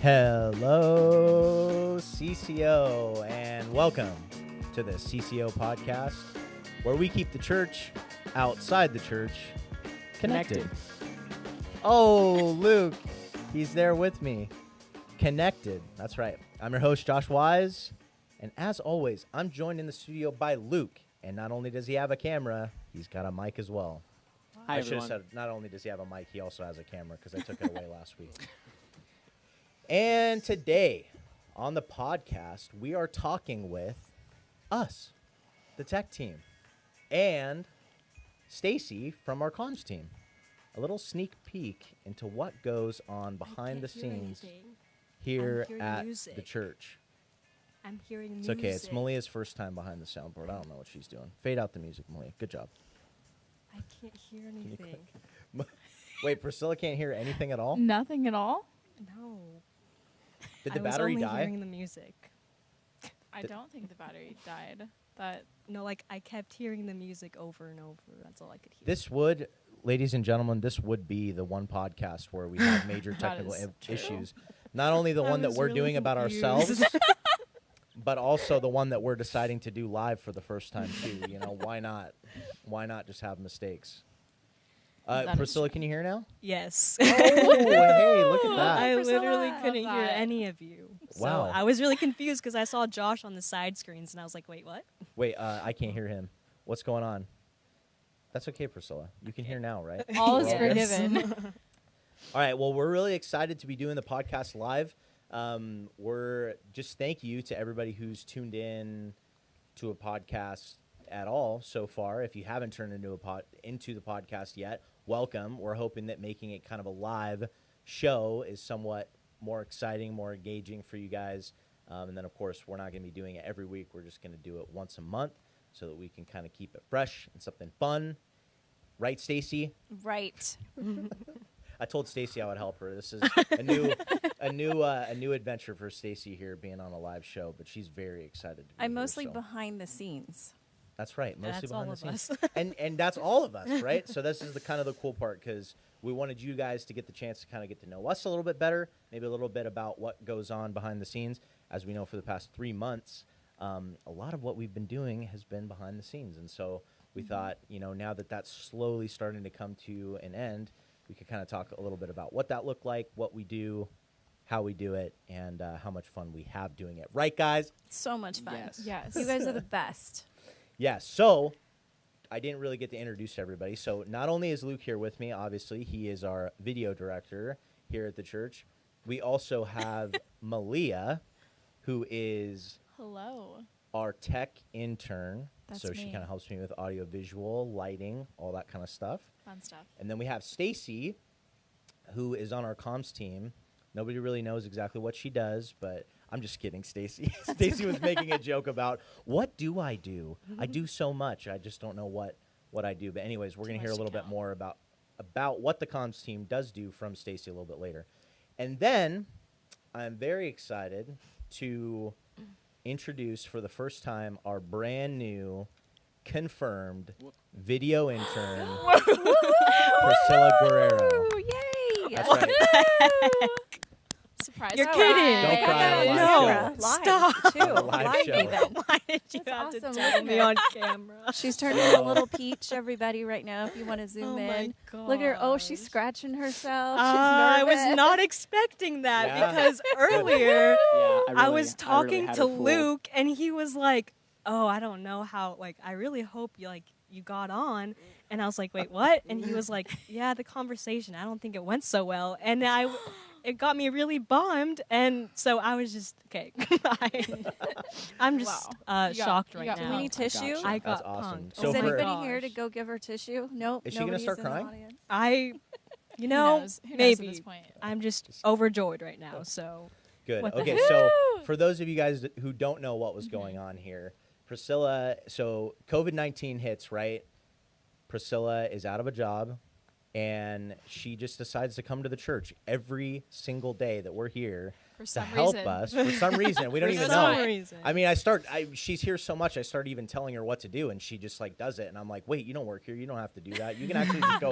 Hello, CCO, and welcome to the CCO Podcast, where we keep the church outside the church connected. Oh, Luke, he's there with me. Connected. That's right. I'm your host, Josh Wise, and as always, I'm joined in the studio by Luke. And not only does he have a camera, he's got a mic as well. Hi, I should have everyone. said not only does he have a mic, he also has a camera because I took it away last week. And today on the podcast, we are talking with us, the tech team, and Stacy from our comms team. A little sneak peek into what goes on behind the scenes here at the church. I'm hearing It's music. okay. It's Malia's first time behind the soundboard. I don't know what she's doing. Fade out the music, Malia. Good job. I can't hear anything. Wait, Priscilla can't hear anything at all? Nothing at all? No. Did the I battery was only die? hearing the music. I don't think the battery died. But No, like I kept hearing the music over and over. That's all I could hear. This would, ladies and gentlemen, this would be the one podcast where we have major That technical is true. issues. Not only the I one that was we're really doing about confused. ourselves, but also the one that we're deciding to do live for the first time too. You know, why not? Why not just have mistakes? That is Priscilla, true. can you hear now? Yes. Oh, hey, look at that. I Priscilla, literally love couldn't hear that. any of you. Wow. So I was really confused because I saw Josh on the side screens and I was like, wait, what? Wait, I can't hear him. What's going on? That's okay, Priscilla. You can hear now, right? all is Yes. forgiven. All right. Well, we're really excited to be doing the podcast live. Thank you to everybody who's tuned in to a podcast at all so far. If you haven't turned into the podcast yet, welcome. We're hoping that making it kind of a live show is somewhat more exciting, more engaging for you guys. And then, of course, we're not going to be doing it every week. We're just going to do it once a month so that we can kind of keep it fresh and something fun. Right, Stacy? Right. I told Stacy I would help her. This is a new adventure for Stacy here, being on a live show. But she's very excited to be I'm here, mostly so. behind the scenes. That's right, mostly That's behind all the of scenes, and that's all of us, right? So this is the kind of the cool part because we wanted you guys to get the chance to kind of get to know us a little bit better, maybe a little bit about what goes on behind the scenes. As we know, for the past 3 months, a lot of what we've been doing has been behind the scenes, and so we thought, now that that's slowly starting to come to an end, we could kind of talk a little bit about what that looked like, what we do, how we do it, and how much fun we have doing it. Right, guys? So much fun. Yes. Yes. You guys are the best. Yeah, so I didn't really get to introduce everybody. So not only is Luke here with me, obviously, he is our video director here at the church. We also have Malia, who is Hello. our tech intern. That's so she me. kind of helps me with audio, visual, lighting, all that kind of stuff. Fun stuff. And then we have Stacy, who is on our comms team. Nobody really knows exactly what she does, but I'm just kidding, Stacy. Stacy was making a joke about, what do? I do so much. I just don't know what I do. But anyways, we're going to hear a much to little bit count. more about what the comms team does do from Stacy a little bit later. And then I'm very excited to introduce for the first time our brand new confirmed video intern, Priscilla Guerrero. Ooh, yay! That's right. Surprise. You're All kidding. right. Don't cry on a live No. show. Live, too. On a live show. even. Why did you That's have awesome. to tell me on camera? She's turning into a little peach, everybody, right now, if you want to zoom Oh in. my god. Look at her. Oh, she's scratching herself. She's I was nervous. not expecting that Yeah. because earlier Yeah, I was really talking had to her fooled. Luke and he was like, "Oh, I don't know how. Like, I really hope you got on." And I was like, "Wait, what?" And he was like, "Yeah, the conversation. I don't think it went so well." And it got me really bummed. And so I was just okay. I'm just Wow. You got- shocked you right got now. Do we need tissue? I That's got awesome. punked. So Is for- anybody here to go give her tissue? Nope. Is she gonna nobody's start in the crying? audience. Who know, knows? Who knows maybe. at this point? I'm just overjoyed right now. So Good. What the Okay, heck? so for those of you guys who don't know what was going on here, Priscilla, so COVID-19 hits, right? Priscilla is out of a job, and she just decides to come to the church every single day that we're here For to some help reason. us. For some reason. We don't for even some know. reason. I mean, she's here so much, I start even telling her what to do, and she just does it. And I'm like, wait, you don't work here. You don't have to do that. You can actually just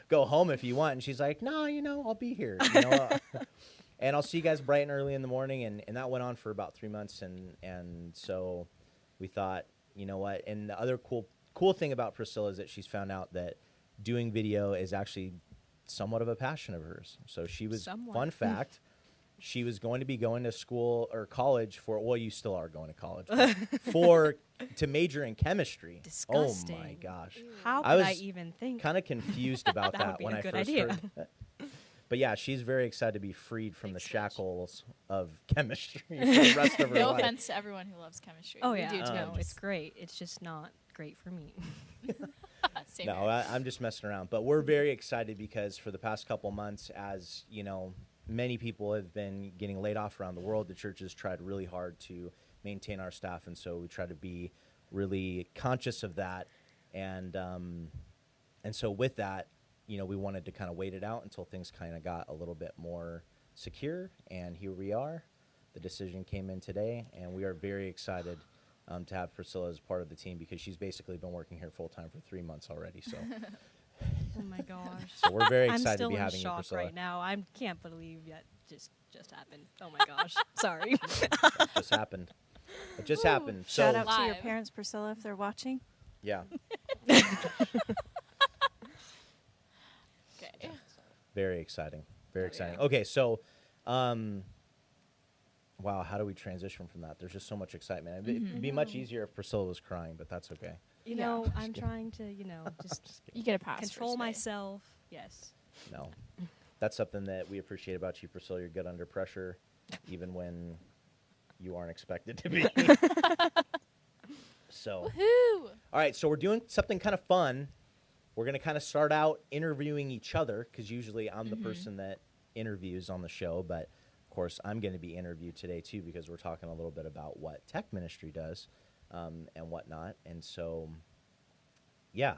go home if you want. And she's like, no, I'll be here. And I'll see you guys bright and early in the morning. And that went on for about 3 months. And so we thought, you know what? And the other cool thing about Priscilla is that she's found out that doing video is actually somewhat of a passion of hers. So she was, fun fact, she was going to be going to school or college for, well, you still are going to college, but to major in chemistry. Disgusting. Oh my gosh. How could I even think? Kind of confused about That that, would be when a I good first idea. heard that. But yeah, she's very excited to be freed from the shackles of chemistry for the rest of her No life. offense to everyone who loves chemistry. Oh We yeah, do too. no, it's great. It's just not great for me. Same No, here. I'm just messing around. But we're very excited because for the past couple months, as you know, many people have been getting laid off around the world. The church has tried really hard to maintain our staff, and so we try to be really conscious of that. And so with that, you know, we wanted to kind of wait it out until things kind of got a little bit more secure. And here we are. The decision came in today, and we are very excited to have Priscilla as part of the team because she's basically been working here full time for 3 months already. So, Oh my gosh. so we're very I'm excited to still be in having you, shock Priscilla. right now. I can't believe that just happened. Oh my gosh. Sorry. It just happened. It just happened. So, Shout out to your Live. parents, Priscilla, if they're watching. yeah, Okay. very exciting. Very exciting. Okay, so, wow, how do we transition from that? There's just so much excitement. It'd be much easier if Priscilla was crying, but that's okay. You Yeah. know, I'm trying to, just Just kidding. You get a pass. for control today. myself. Yes. No. That's something that we appreciate about you, Priscilla. You're good under pressure, even when you aren't expected to be. So, Woohoo! all right, so we're doing something kind of fun. We're going to kind of start out interviewing each other because usually I'm the person that interviews on the show. But, of course, I'm going to be interviewed today, too, because we're talking a little bit about what tech ministry does and whatnot. And so, yeah,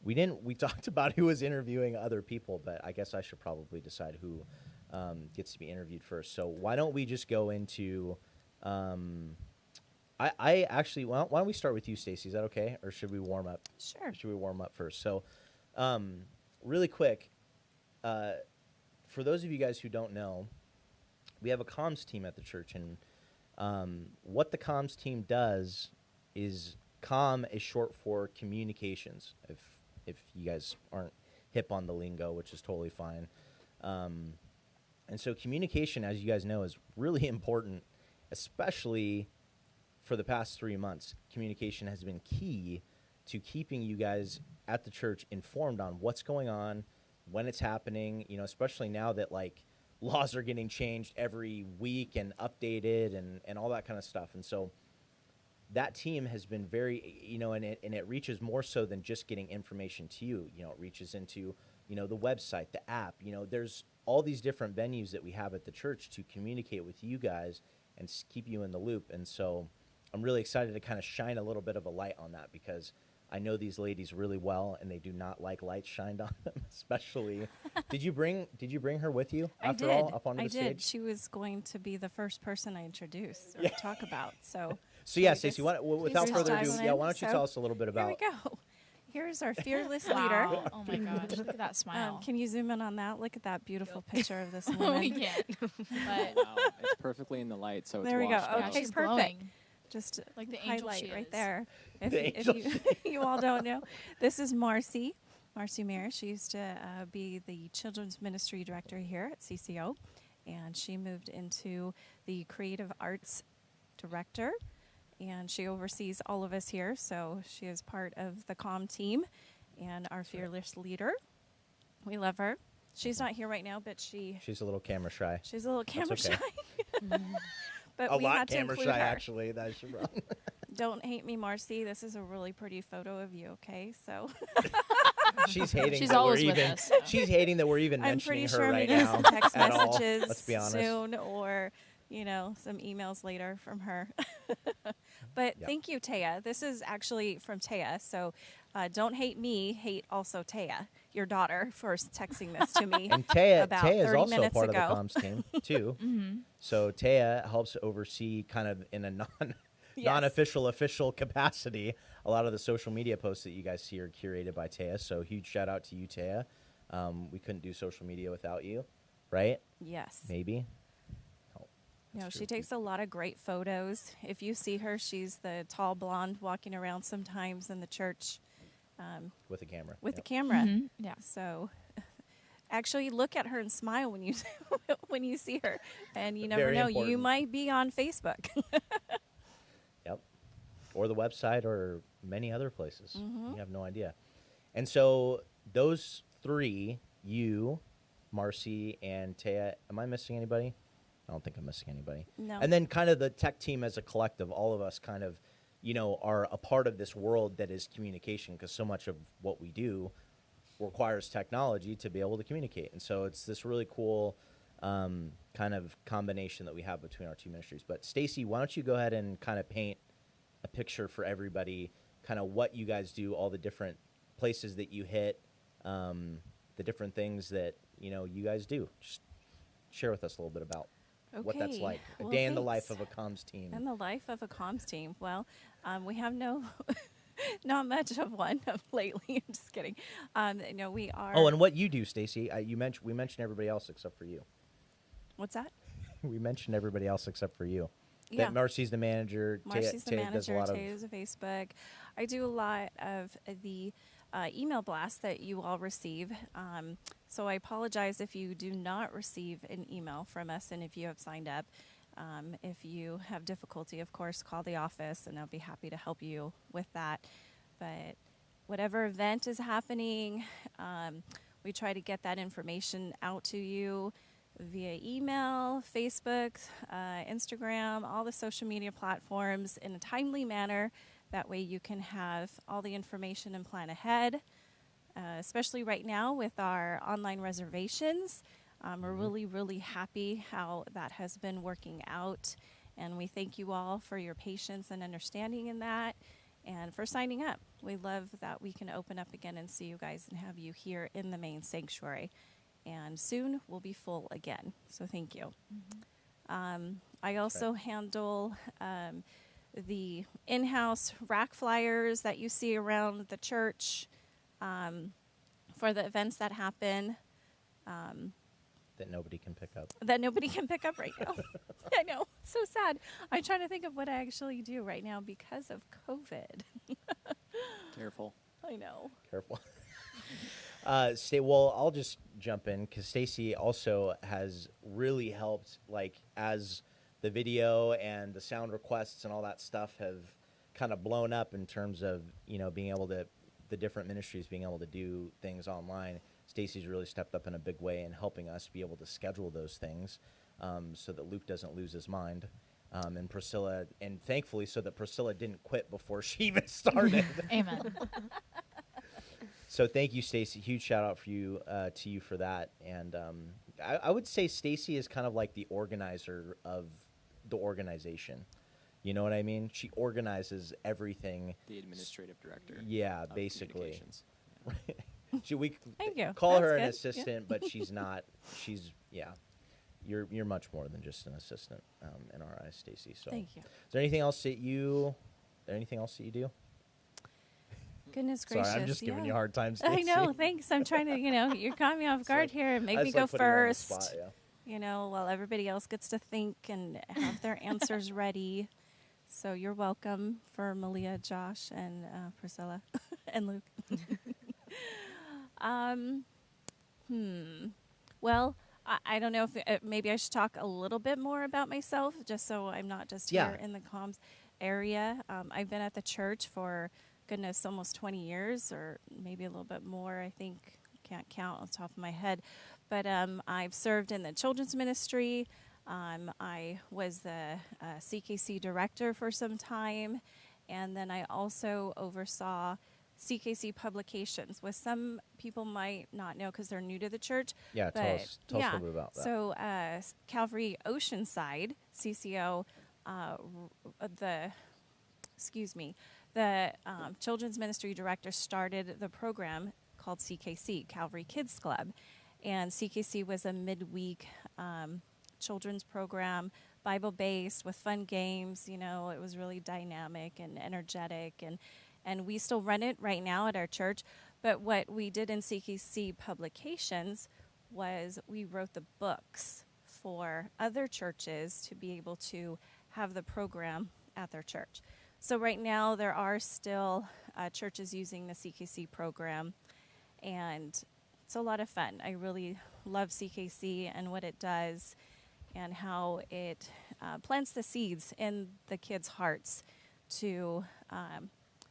we talked about who was interviewing other people, but I guess I should probably decide who gets to be interviewed first. So why don't we just go into I actually, why don't we start with you, Stacy? Is that okay? Or should we warm up? Sure. Should we warm up first? So, really quick, for those of you guys who don't know, we have a comms team at the church, and what the comms team does is comm is short for communications. If you guys aren't hip on the lingo, which is totally fine, and so communication, as you guys know, is really important, especially for the past 3 months. Communication has been key to keeping you guys at the church informed on what's going on, when it's happening, especially now that like laws are getting changed every week and updated and all that kind of stuff. And so that team has been very, and it reaches more so than just getting information to you. It reaches into, the website, the app, there's all these different venues that we have at the church to communicate with you guys and keep you in the loop. And so I'm really excited to kind of shine a little bit of a light on that because I know these ladies really well, and they do not like lights shined on them, especially. Did you bring her with you after all up onto the I stage? did. She was going to be the first person I introduce or talk about. So So yeah, I Stacey, guess without just further ado, dive why in. don't you So, tell us a little bit here we about? go. Here's our fearless leader. Wow. Oh my gosh. Look at that smile. Can you zoom in on that? Look at that beautiful picture of this we woman. can't. But Wow, it's perfectly in the light, so it's There we go. washed yeah, out. Okay, she's perfect. glowing. Just Like the angel highlight she right is. there. The If angel you, you all don't know, this is Marcy Mayer. She used to be the children's ministry director here at CCO, and she moved into the creative arts director, and she oversees all of us here. So she is part of the Comm team and our fearless leader. We love her. She's not here right now, but She's a little camera shy. she's a little camera That's okay. shy. But A we lot had to camera include shy, her. actually. That is wrong. Don't hate me, Marcy. This is a really pretty photo of you, okay? So She's hating She's that we're always with even. us, so. She's hating that we're even I'm mentioning pretty her sure I'm right going to now. get some text at all. messages Let's be honest. soon or, some emails later from her. But Yep. thank you, Taya. This is actually from Taya. So don't hate me, hate also Taya, your daughter, for texting this to me. And Taya about is 30 also minutes part ago. of the comms team too. So Taya helps oversee, kind of in a Yes. non-official official capacity, a lot of the social media posts that you guys see are curated by Taya. So huge shout out to you, Taya. We couldn't do social media without you. right? Yes. Maybe. Oh, You know, that's she true. takes a lot of great photos. If you see her, she's the tall blonde walking around sometimes in the church With a camera. with the Yep. camera. Yeah. So actually look at her and smile when you when you see her. And you never Very know, you important. might be on Facebook. Yep. Or the website or many other places. Mm-hmm. You have no idea. And so those three, you, Marcy, and Taya, am I missing anybody? I don't think I'm missing anybody. No. And then kind of the tech team as a collective, all of us kind of, are a part of this world that is communication, because so much of what we do requires technology to be able to communicate. And so it's this really cool kind of combination that we have between our two ministries. But Stacy, why don't you go ahead and kind of paint a picture for everybody, kind of what you guys do, all the different places that you hit, the different things that, you guys do. Just share with us a little bit about what that's Okay. like. A Well, day in the life thanks. of a comms team. In the life of a comms team, well, we have not much of one lately. I'm just kidding. We are. Oh, and what you do, Stacy? We mentioned everybody else except for you. What's that? We mentioned everybody else except for you. Yeah. That Marcy's the manager. Marcy's the Taya does a manager. lot of. Taya's a Facebook. I do a lot of the email blasts that you all receive. So I apologize if you do not receive an email from us and if you have signed up. If you have difficulty, of course, call the office and I'll be happy to help you with that. But whatever event is happening, we try to get that information out to you via email, Facebook, Instagram, all the social media platforms in a timely manner. That way you can have all the information and plan ahead, especially right now with our online reservations. We're really, really happy how that has been working out. And we thank you all for your patience and understanding in that and for signing up. We love that we can open up again and see you guys and have you here in the main sanctuary. And soon we'll be full again. So thank you. I also handle the in-house rack flyers that you see around the church for the events that happen. That nobody can pick up. That nobody can pick up right now. I know. It's so sad. I'm trying to think of what I actually do right now because of COVID. Careful. I know. Careful. Well, I'll just jump in because Stacy also has really helped, like, as the video and the sound requests and all that stuff have kind of blown up in terms of, being able to, the different ministries being able to do things online. Stacy's really stepped up in a big way in helping us be able to schedule those things so that Luke doesn't lose his mind. And Priscilla, and thankfully so that Priscilla didn't quit before she even started. Amen. So thank you, Stacy. Huge shout out for you to you for that. And I would say Stacy is kind of like the organizer of the organization. You know what I mean? She organizes everything. The administrative director. Yeah, of basically. communications. We Thank you. call her an That's good. assistant, but she's not. She's You're much more than just an assistant in our eyes, Stacy. So Thank you. Is there anything else that you do? Goodness gracious. Sorry, I'm just giving yeah. you a hard time, I Stacy. know. Thanks. I'm trying to, you caught me off guard like- here and make That's me go like putting you on the first. spot, yeah. While everybody else gets to think and have their answers ready. So you're welcome for Malia, Josh, and Priscilla, and Luke. Well, I don't know if maybe I should talk a little bit more about myself, just so I'm not just here in the comms area. I've been at the church for, goodness, almost 20 years, or maybe a little bit more. I think, can't count on the top of my head. But I've served in the children's ministry. I was the CKC director for some time, and then I also oversaw CKC publications, which some people might not know because they're new to the church. Yeah, tell us a little bit about that. So Calvary Oceanside, CCO, the children's ministry director started the program called CKC, Calvary Kids Club. And CKC was a midweek children's program, Bible-based with fun games. It was really dynamic and energetic. And we still run it right now at our church. But what we did in CKC publications was we wrote the books for other churches to be able to have the program at their church. So right now there are still churches using the CKC program, and it's a lot of fun. I really love CKC and what it does and how it plants the seeds in the kids' hearts to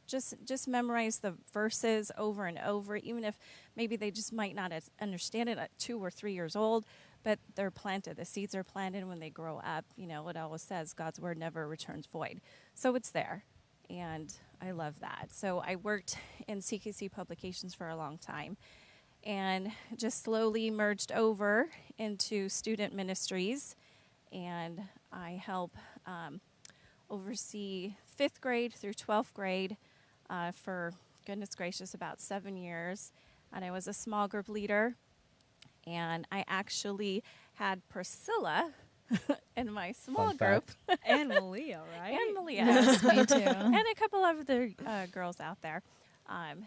just memorize the verses over and over, even if maybe they just might not understand it at 2 or 3 years old, but they're planted. The seeds are planted when they grow up. You know, it always says God's word never returns void. So it's there, and I love that. So I worked in CKC publications for a long time and just slowly merged over into student ministries, and I help oversee 5th grade through 12th grade for, goodness gracious, about 7 years. And I was a small group leader, and I actually had Priscilla in my small Fun group. fact. And Malia, right? And Malia. Yes, me too. And a couple of other girls out there.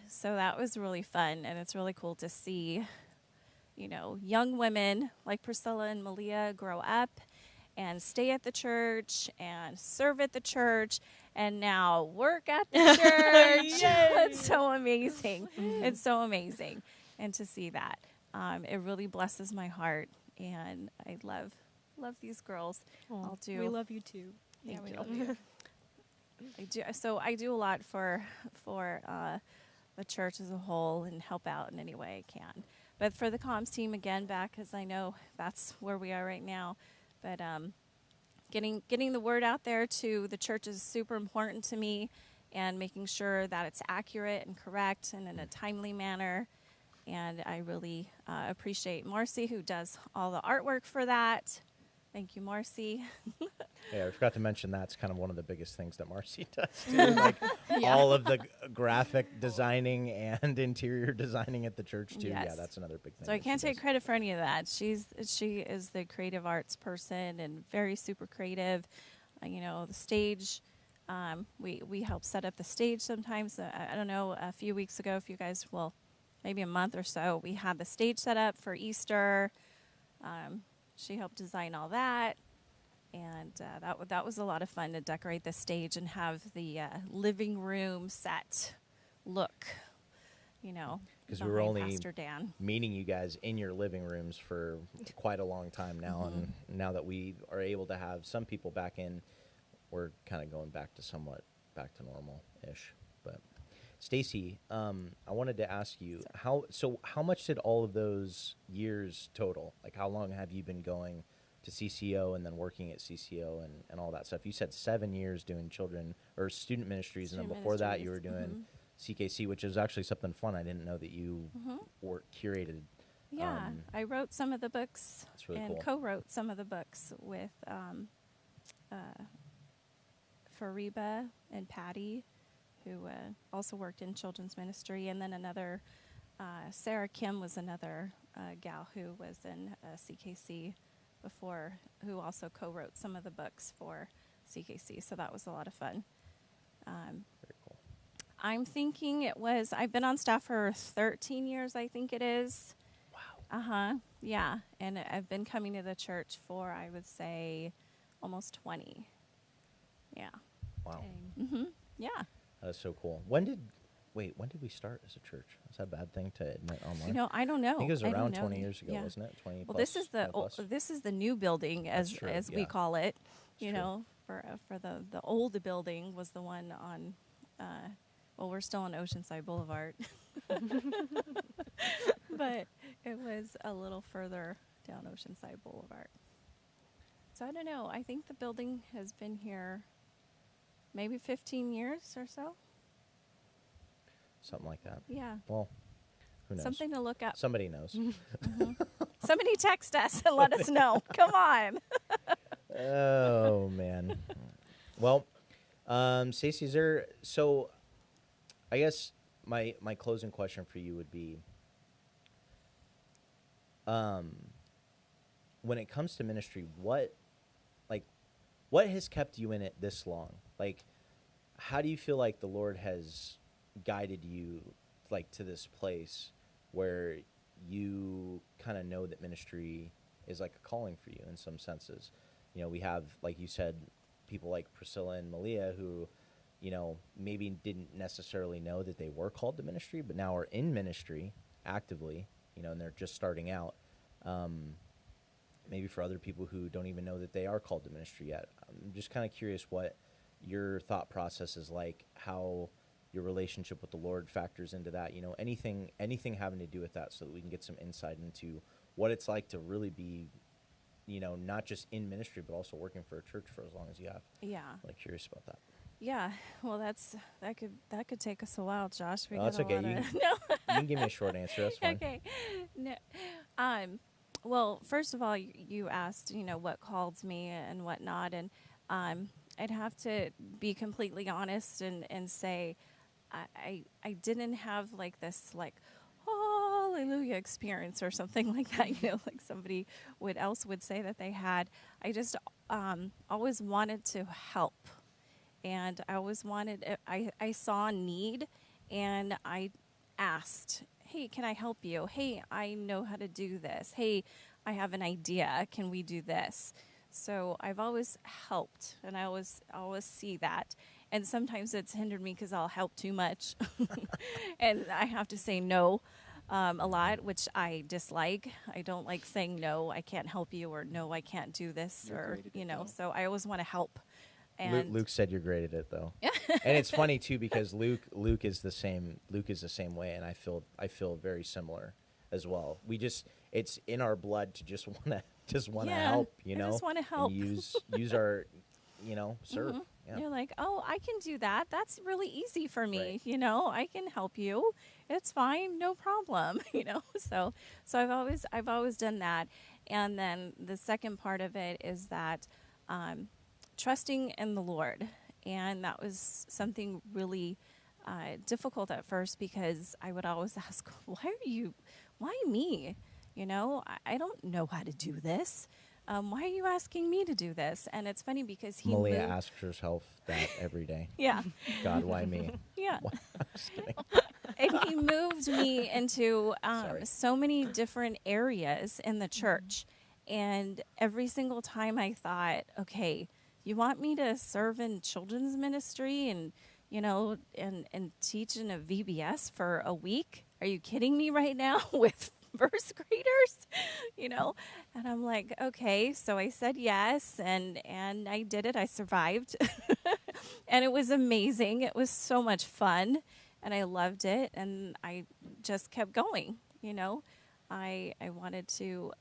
So that was really fun, and it's really cool to see, you know, young women like Priscilla and Malia grow up and stay at the church and serve at the church and now work at the church. It's so amazing. It's so amazing. And to see that, it really blesses my heart, and I love these girls. Aw, do. We love you too. Yeah, Thank we you. love you. I do. So I do a lot for the church as a whole and help out in any way I can. But for the comms team, again, back, because I know that's where we are right now. But getting the word out there to the church is super important to me, and making sure that it's accurate and correct and in a timely manner. And I really appreciate Marcy, who does all the artwork for that. Thank you, Marcy. Yeah, I forgot to mention that's kind of one of the biggest things that Marcy does too, like all of the graphic designing and interior designing at the church too. Yeah, Yes. that's another big thing. So I that can't she take does. credit for any of that. She is the creative arts person and very super creative. You know, the stage. We help set up the stage sometimes. I don't know. A few weeks ago, if you guys will, maybe a month or so, we had the stage set up for Easter. She helped design all that, and that was a lot of fun to decorate the stage and have the living room set look. You know, Because we were behind only Pastor Dan. meeting you guys in your living rooms for quite a long time now, and now that we are able to have some people back in, we're kind of going back to normal-ish. But Stacy, I wanted to ask you how much did all of those years total? Like, how long have you been going to CCO and then working at CCO and all that stuff? You said 7 years doing children or student ministries, and then Student before that you were ministries, doing CKC, which is actually something fun. I didn't know that you were curated. Yeah, I wrote some of the books That's really and cool. co-wrote some of the books with Fariba and Patty, who also worked in children's ministry, and then another Sarah Kim was another gal who was in CKC before, who also co-wrote some of the books for CKC. So that was a lot of fun. Very cool. I'm thinking I've been on staff for 13 years, I think it is. Wow. Yeah. And I've been coming to the church for, I would say, almost 20. Yeah. Wow. Yeah. That's so cool. When did we start as a church? Is that a bad thing to admit online? You know, I don't know. I think it was don't around know. 20 years ago, Yeah. wasn't it? 20 Well, plus, 20 plus? this is the new building, as true, we yeah. call it. You true. know, for the old building was the one on. Well, we're still on Oceanside Boulevard, but it was a little further down Oceanside Boulevard. So I don't know. I think the building has been here maybe 15 years or so. Something like that. Yeah. Well, who knows? Something to look up. Somebody knows. Somebody text us and let us know. Come on. Oh, man. Well, Stacey, so I guess my closing question for you would be, when it comes to ministry, what has kept you in it this long? Like, how do you feel like the Lord has guided you, like, to this place where you kind of know that ministry is like a calling for you in some senses. You know, we have, like you said, people like Priscilla and Malia who, you know, maybe didn't necessarily know that they were called to ministry, but now are in ministry actively, you know, and they're just starting out. Maybe for other people who don't even know that they are called to ministry yet. I'm just kind of curious what your thought process is like, how your relationship with the Lord factors into that, you know, anything having to do with that, so that we can get some insight into what it's like to really be, you know, not just in ministry, but also working for a church for as long as you have. Yeah. I'm like curious about that. Yeah. Well, that could take us a while, Josh. We Oh, that's got a okay. lot of- You can give me a short answer. That's fine. Okay. No. Well, first of all, you asked, you know, what calls me and whatnot, and I'd have to be completely honest and say I didn't have like this like hallelujah experience or something like that, you know, like somebody else would say that they had. I just always wanted to help, and I always wanted. I saw a need, and I asked, hey, can I help you? Hey, I know how to do this. Hey, I have an idea. Can we do this? So I've always helped, and I always see that. And sometimes it's hindered me because I'll help too much, and I have to say no a lot, which I dislike. I don't like saying no, I can't help you, or no, I can't do this, You're or great at it, you know. though. So I always want to help. And Luke said you're great at it, though. And it's funny too, because Luke is the same way, and I feel very similar as well. It's in our blood to just want to Yeah, help, you I know. just wanna help. And use our, you know, serve. Mhm. Yeah. You're like, oh, I can do that. That's really easy for me. Right. You know, I can help you. It's fine, no problem. You know, so I've always done that. And then the second part of it is that trusting in the Lord, and that was something really difficult at first, because I would always ask, why me? You know, I don't know how to do this. Why are you asking me to do this? And it's funny because he Malia moved. asks herself that every day. Yeah, God, why me? yeah. Why? I'm just kidding. And he moved me into Sorry. so many different areas in the church. And every single time I thought, okay, you want me to serve in children's ministry and, you know, and teach in a VBS for a week? Are you kidding me right now with first graders? You know? And I'm like, okay. So I said yes, and I did it. I survived. And it was amazing. It was so much fun, and I loved it, and I just kept going, you know? I wanted to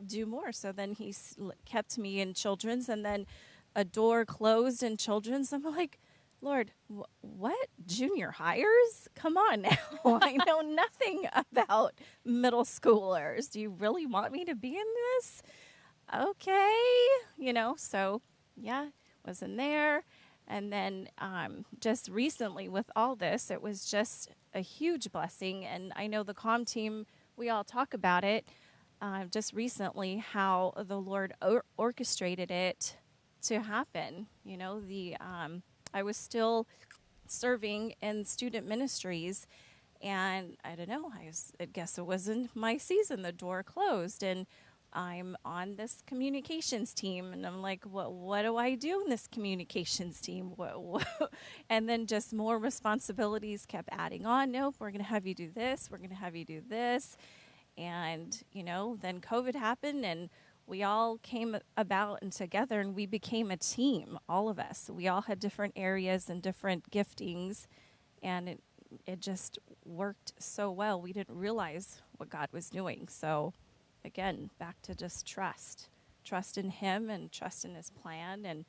do more. So then he kept me in children's, and then a door closed in children's. I'm like, Lord, what? Junior hires? Come on now. I know nothing about middle schoolers. Do you really want me to be in this? Okay. You know, so yeah, was in there. And then just recently with all this, it was just a huge blessing. And I know the Comm team, we all talk about it just recently, how the Lord orchestrated it to happen. You know, I was still serving in student ministries, and I don't know, I guess it wasn't my season. The door closed, and I'm on this communications team, and I'm like, what do I do in this communications team? What? And then just more responsibilities kept adding on. Nope, we're going to have you do this. We're going to have you do this. And, you know, then COVID happened, and we all came about and together, and we became a team, all of us. We all had different areas and different giftings, and it just worked so well. We didn't realize what God was doing. So, again, back to just trust in Him and trust in His plan. And,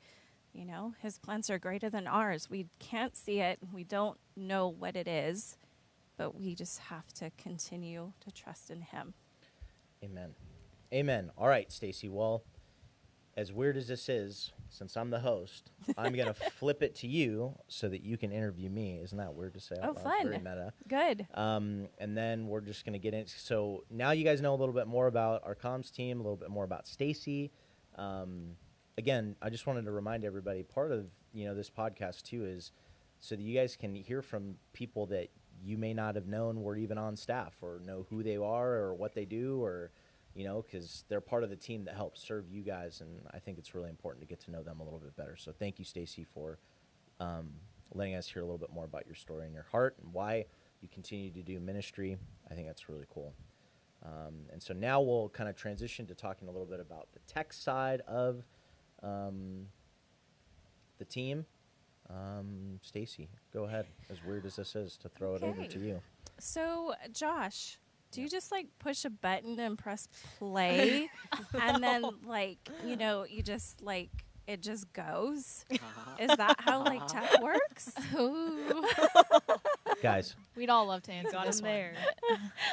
you know, His plans are greater than ours. We can't see it. We don't know what it is, but we just have to continue to trust in Him. Amen. Amen. All right, Stacy. Well, as weird as this is, since I'm the host, I'm going to flip it to you so that you can interview me. Isn't that weird to say? Oh, It's fun. very meta. Good. And then we're just going to get into, so now you guys know a little bit more about our comms team, a little bit more about Stacy. Again, I just wanted to remind everybody, part of, you know, this podcast too is so that you guys can hear from people that you may not have known were even on staff or know who they are or what they do, or, because they're part of the team that helps serve you guys. And I think it's really important to get to know them a little bit better. So thank you, Stacy, for letting us hear a little bit more about your story and your heart and why you continue to do ministry. I think that's really cool. And so now we'll kind of transition to talking a little bit about the tech side of the team. Stacy, go ahead. As weird as this is to throw it over Okay. to you. So, Josh, do you just like push a button and press play, and then you just like it just goes? Is that how like tech works? Ooh. Guys, We'd all love to answer Got this him one. there.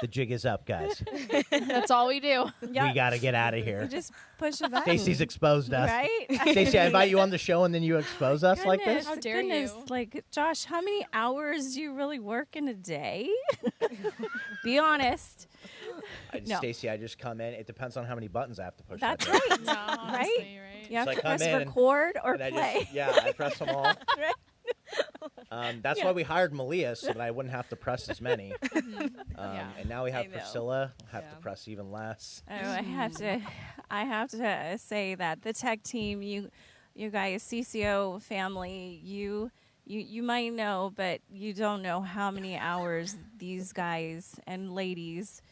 the jig is up, guys. That's all we do. We got to get out of You here. just push a button. Stacy's exposed us. right? Stacy, I invite you on the show and then you expose us like this? How dare goodness. you. Like, Josh, how many hours do you really work in a day? Be honest. No. Stacy, I just come in. It depends on how many buttons I have to push. That's that day. right. No, honestly, right? You have So I to come press in and- record or And play. I press them all. Right. That's Yeah. why we hired Malia, so that I wouldn't have to press as many. Yeah. And now we have I know. Priscilla. Have to Yeah. press even less. Oh, I have to say that the tech team, you guys, CCO family, you might know, but you don't know how many hours these guys and ladies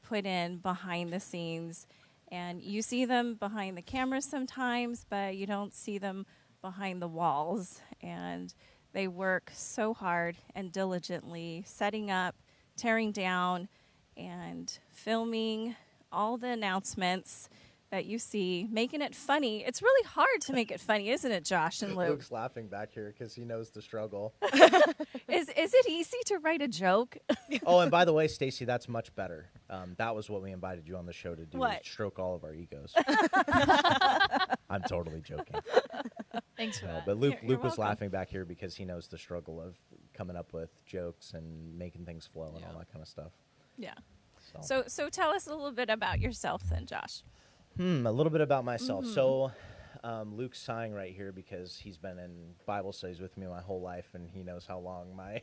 put in behind the scenes. And you see them behind the cameras sometimes, but you don't see them behind the walls. And they work so hard and diligently, setting up, tearing down, and filming all the announcements that you see, making it funny. It's really hard to make it funny, isn't it, Josh and Luke? Luke's laughing back here because he knows the struggle. Is it easy to write a joke? Oh, and by the way, Stacy, that's much better. That was what we invited you on the show to do, What? is stroke all of our egos. I'm totally joking. Thanks for No, that. but Luke You're was welcome. laughing back here because he knows the struggle of coming up with jokes and making things flow and all Yeah. that kind of stuff. Yeah. So, So tell us a little bit about yourself then, Josh. a little bit about myself. Mm-hmm. So, Luke's sighing right here because he's been in Bible studies with me my whole life, and he knows how long my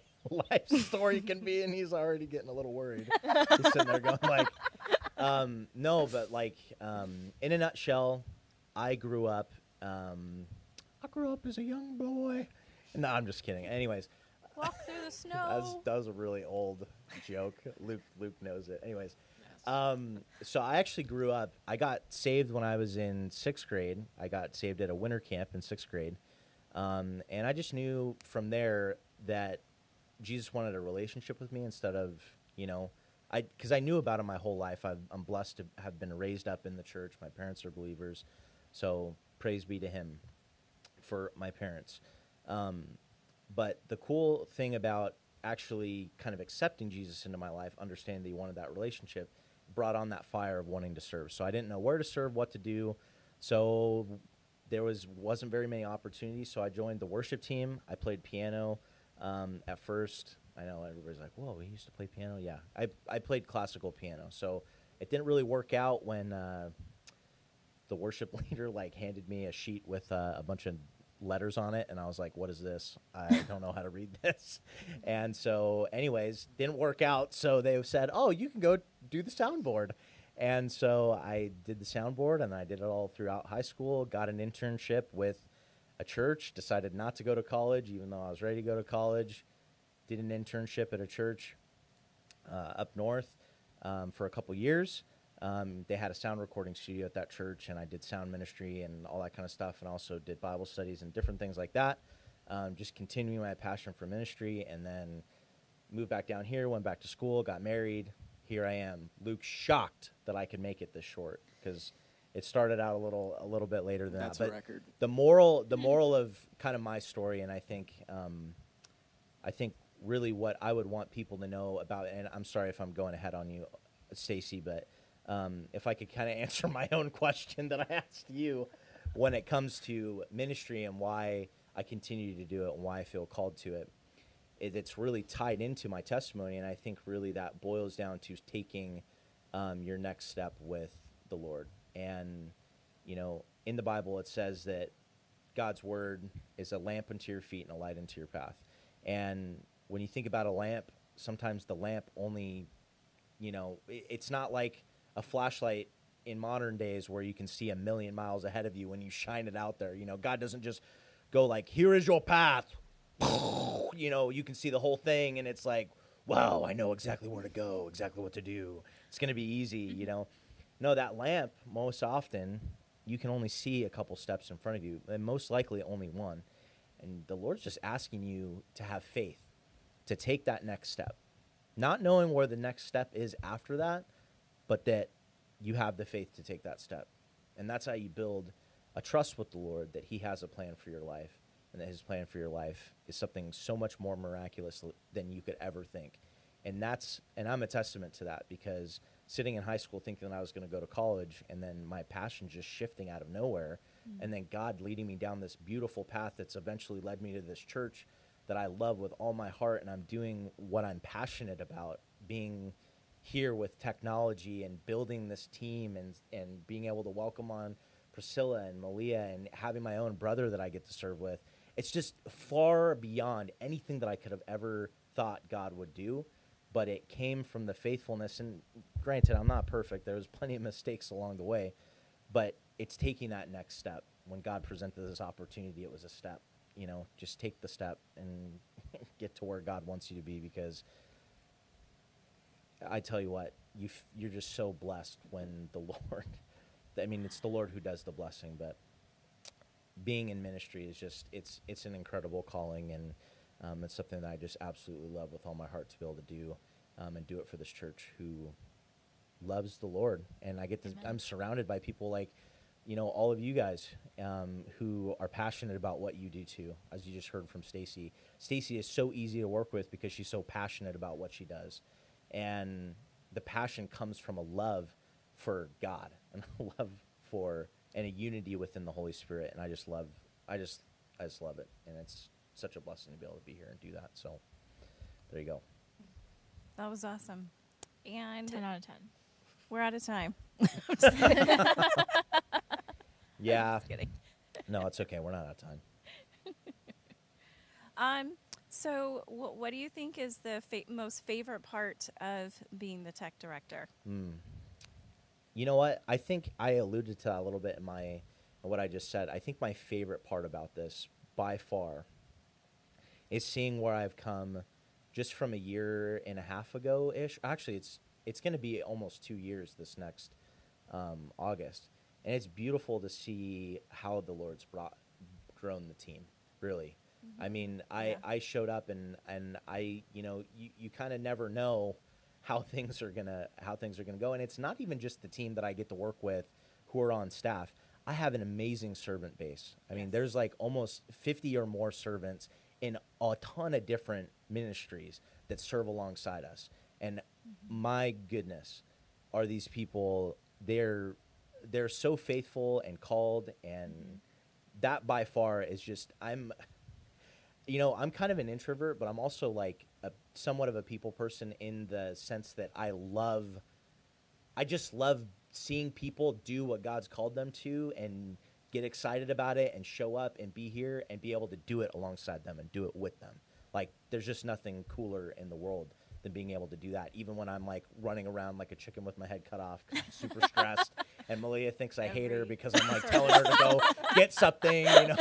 life story can be, and he's already getting a little worried. He's sitting there going like, no, but like, in a nutshell, I grew up as a young boy. No, I'm just kidding. Anyways, Walk through the that snow. was a really old joke. Luke knows it. Anyways, so I actually grew up. I got saved when I was in 6th grade. I got saved at a winter camp in 6th grade, and I just knew from there that Jesus wanted a relationship with me instead of because I knew about him my whole life. I'm blessed to have been raised up in the church. My parents are believers, so praise be to him for my parents. But the cool thing about actually kind of accepting Jesus into my life, understanding that he wanted that relationship, brought on that fire of wanting to serve. So I didn't know where to serve, what to do. So there wasn't very many opportunities. So I joined the worship team. I played piano at first. I know everybody's like, whoa, he used to play piano? Yeah, I played classical piano. So it didn't really work out when the worship leader handed me a sheet with a bunch of letters on it, and I was like, what is this? I don't know how to read this. And so anyways, didn't work out. So they said, oh, you can go do the soundboard. And so I did the soundboard, and I did it all throughout high school, got an internship with a church, decided not to go to college, even though I was ready to go to college, did an internship at a church up north for a couple years. They had a sound recording studio at that church, and I did sound ministry and all that kind of stuff, and also did Bible studies and different things like that, just continuing my passion for ministry. And then moved back down here, went back to school, got married. Here I am. Luke's shocked that I could make it this short because it started out a little bit later than That's that. a But record. the moral of kind of my story, and I think really what I would want people to know about, and I'm sorry if I'm going ahead on you, Stacy, but if I could kind of answer my own question that I asked you when it comes to ministry and why I continue to do it and why I feel called to it, it's really tied into my testimony, and I think really that boils down to taking your next step with the Lord. And, in the Bible it says that God's word is a lamp unto your feet and a light unto your path. And when you think about a lamp, sometimes the lamp only, it's not like a flashlight in modern days where you can see a million miles ahead of you when you shine it out there. God doesn't just go like, here is your path. You can see the whole thing, and it's like, wow, I know exactly where to go, exactly what to do. It's going to be easy, No, that lamp, most often, you can only see a couple steps in front of you, and most likely only one. And the Lord's just asking you to have faith, to take that next step. Not knowing where the next step is after that, but that you have the faith to take that step. And that's how you build a trust with the Lord that he has a plan for your life, and that his plan for your life is something so much more miraculous than you could ever think. And I'm a testament to that, because sitting in high school thinking that I was going to go to college, and then my passion just shifting out of nowhere, and then God leading me down this beautiful path that's eventually led me to this church that I love with all my heart, and I'm doing what I'm passionate about, being here with technology and building this team and being able to welcome on Priscilla and Malia and having my own brother that I get to serve with. It's just far beyond anything that I could have ever thought God would do, but it came from the faithfulness. And granted, I'm not perfect. There was plenty of mistakes along the way, but it's taking that next step. When God presented this opportunity, it was a step. Just take the step and get to where God wants you to be, because I tell you what, you're just so blessed when the Lord, it's the Lord who does the blessing, but being in ministry is just, it's an incredible calling, and it's something that I just absolutely love with all my heart to be able to do, and do it for this church who loves the Lord. And I'm surrounded by people like, all of you guys who are passionate about what you do too, as you just heard from Stacy. Stacy is so easy to work with because she's so passionate about what she does. And the passion comes from a love for God and a love for, and a unity within the Holy Spirit. And I just love it. And it's such a blessing to be able to be here and do that. So there you go. That was awesome. And 10 out of 10. we're out of time. Yeah. Just kidding. No, it's okay. We're not out of time. So what do you think is the most favorite part of being the tech director? You know what? I think I alluded to that a little bit in what I just said. I think my favorite part about this, by far, is seeing where I've come just from a year and a half ago-ish. Actually, it's going to be almost 2 years this next August. And it's beautiful to see how the Lord's grown the team, really. Mm-hmm. I showed up and I, you kind of never know how things are gonna go. And it's not even just the team that I get to work with who are on staff. I have an amazing servant base. There's like almost 50 or more servants in a ton of different ministries that serve alongside us. And my goodness, are these people, they're so faithful and called, and that by far is just, I'm kind of an introvert, but I'm also like somewhat of a people person in the sense that I just love seeing people do what God's called them to and get excited about it and show up and be here and be able to do it alongside them and do it with them. Like, there's just nothing cooler in the world than being able to do that, even when I'm like running around like a chicken with my head cut off, super stressed, and Malia thinks I hate her because I'm like telling her to go get something, and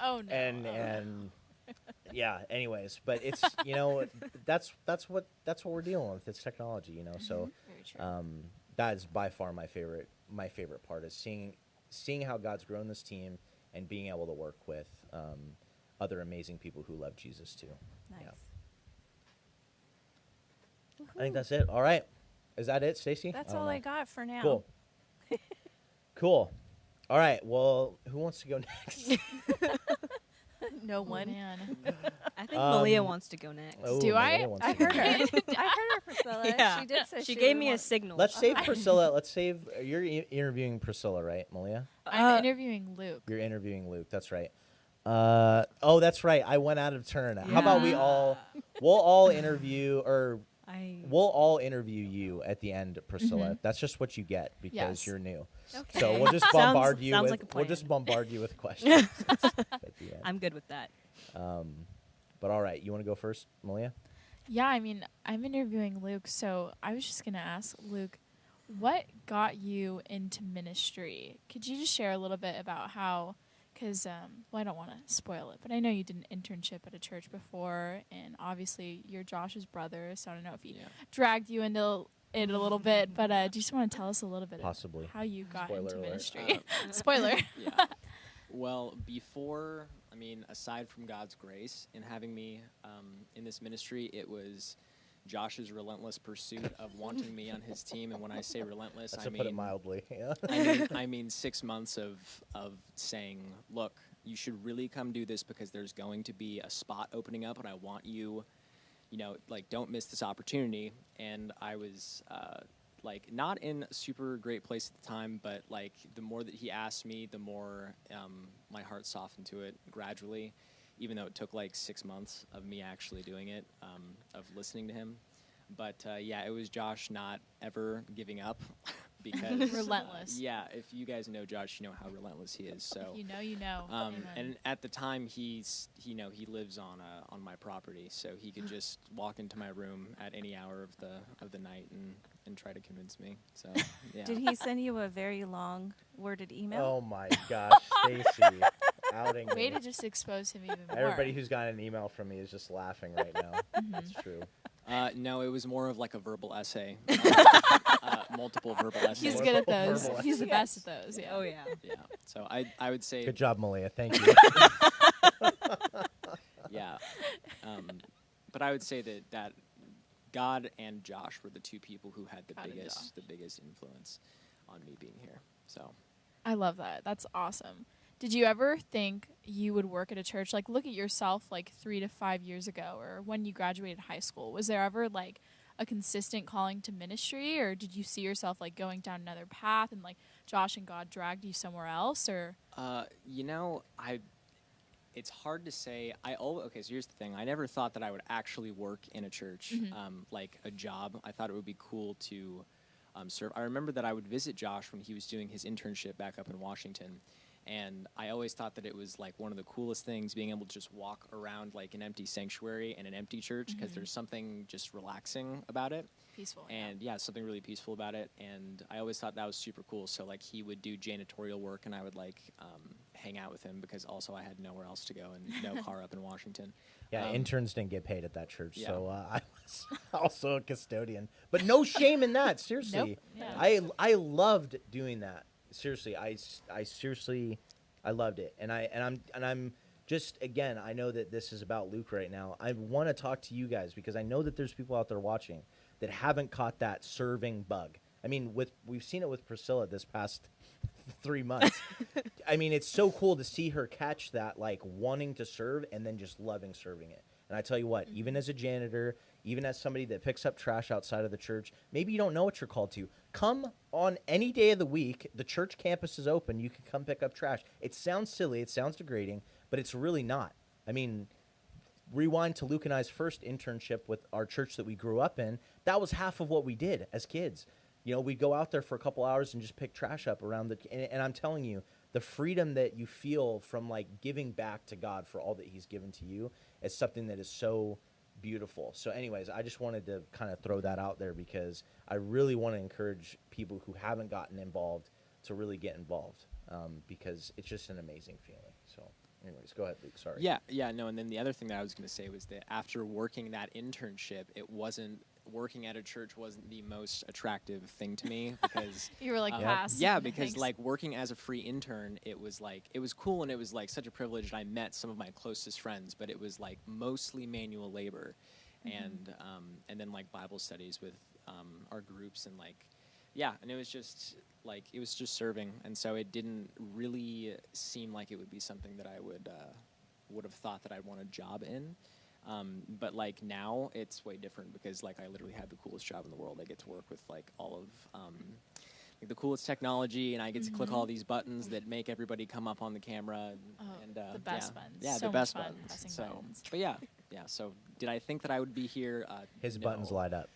Oh no. and yeah. Anyways, but it's that's what we're dealing with. It's technology, So Very true. that is by far my favorite part is seeing how God's grown this team and being able to work with other amazing people who love Jesus too. Nice. Yeah. I think that's it. All right. Is that it, Stacy? That's all I got for now. Cool. Cool. All right. Well, who wants to go next? No Oh, one. man. I think Malia wants to go next. Oh, Do I? Malia wants I to go heard her. next. I heard her, Priscilla. Yeah. She did say she gave me a want- signal. Let's save Priscilla. You're interviewing Priscilla, right, Malia? I'm interviewing Luke. You're interviewing Luke. That's right. Oh, that's right. I went out of turn. How about we'll all interview, or we'll all interview you at the end, Priscilla. Mhm. That's just what you get because Yes. you're new. Okay. So we'll just bombard you sounds with like a we'll just plan. bombard you with questions at the end. I'm good with that. But all right, you want to go first, Malia? Yeah, I mean, I'm interviewing Luke, so I was just going to ask Luke, what got you into ministry? Could you just share a little bit about how, because, well, I don't want to spoil it, but I know you did an internship at a church before, and obviously you're Josh's brother, so I don't know if he dragged you into it a little bit, but do you just want to tell us a little bit Possibly. of how you got Spoiler into alert. ministry? Spoiler. Yeah. Well, before, I mean, aside from God's grace in having me in this ministry, it was Josh's relentless pursuit of wanting me on his team. And when I say relentless, That's I to put it mean, mildly. Yeah. I mean 6 months of saying, look, you should really come do this because there's going to be a spot opening up, and I want you, like, don't miss this opportunity. And I was like, not in a super great place at the time, but like the more that he asked me, the more my heart softened to it gradually, even though it took like 6 months of me actually doing it, of listening to him. But yeah, it was Josh not ever giving up because Relentless. Yeah, if you guys know Josh, you know how relentless he is. So You know. Amen. and at the time, he lives on my property, so he could just walk into my room at any hour of the night and try to convince me. So yeah. Did he send you a very long worded email? Oh my gosh, Stacy, outing Way me. to just expose him even more. Everybody who's got an email from me is just laughing right now. That's true. No, it was more of like a verbal essay. Multiple verbal essays. He's good at those. Verbal He's the best at those. Yeah. Oh yeah. Yeah. So I would say Good job, Malia. Thank you. yeah. But I would say that God and Josh were the two people who had God and Josh. the biggest influence on me being here. So I love that. That's awesome. Did you ever think you would work at a church? Like, look at yourself like 3 to 5 years ago, or when you graduated high school. Was there ever like a consistent calling to ministry, or did you see yourself like going down another path and like Josh and God dragged you somewhere else? Or it's hard to say. Okay, so here's the thing. I never thought that I would actually work in a church, like a job. I thought it would be cool to serve. I remember that I would visit Josh when he was doing his internship back up in Washington. And I always thought that it was like one of the coolest things, being able to just walk around like an empty sanctuary and an empty church, because there's something just relaxing about it. peaceful. And yeah, something really peaceful about it. And I always thought that was super cool. So like he would do janitorial work, and I would like hang out with him, because also I had nowhere else to go and no car up in Washington. Yeah, interns didn't get paid at that church, Yeah. so I was also a custodian. But no shame in that. Seriously, Nope. Yeah. I loved doing that. Seriously, I seriously, I loved it. And I'm just, again, I know that this is about Luke right now. I want to talk to you guys, because I know that there's people out there watching that haven't caught that serving bug. I mean, we've seen it with Priscilla this past 3 months. I mean, it's so cool to see her catch that, like, wanting to serve and then just loving serving it. And I tell you what, even as a janitor, even as somebody that picks up trash outside of the church, maybe you don't know what you're called to. Come on any day of the week. The church campus is open. You can come pick up trash. It sounds silly. It sounds degrading, but it's really not. I mean, rewind to Luke and I's first internship with our church that we grew up in. That was half of what we did as kids. You know, we'd go out there for a couple hours and just pick trash up around and I'm telling you, the freedom that you feel from, like, giving back to God for all that he's given to you is something that is so beautiful. So anyways, I just wanted to kind of throw that out there, because I really want to encourage people who haven't gotten involved to really get involved, because it's just an amazing feeling. So anyways, go ahead, Luke. Sorry. Yeah, no. And then the other thing that I was going to say was that after working that internship, working at a church wasn't the most attractive thing to me, because You were like, pass. yeah, because Thanks. like working as a free intern, it was cool, and it was like such a privilege, and I met some of my closest friends, but it was like mostly manual labor, and then like Bible studies with our groups, and like, yeah, and it was just serving, and so it didn't really seem like it would be something that I would have thought that I'd want a job in. But like now it's way different, because like I literally have the coolest job in the world. I get to work with like all of like the coolest technology, and I get to click all these buttons that make everybody come up on the camera. And the best buttons. Yeah, So the much best fun buttons. pressing So, buttons. but yeah. So did I think that I would be here? His no. buttons light up.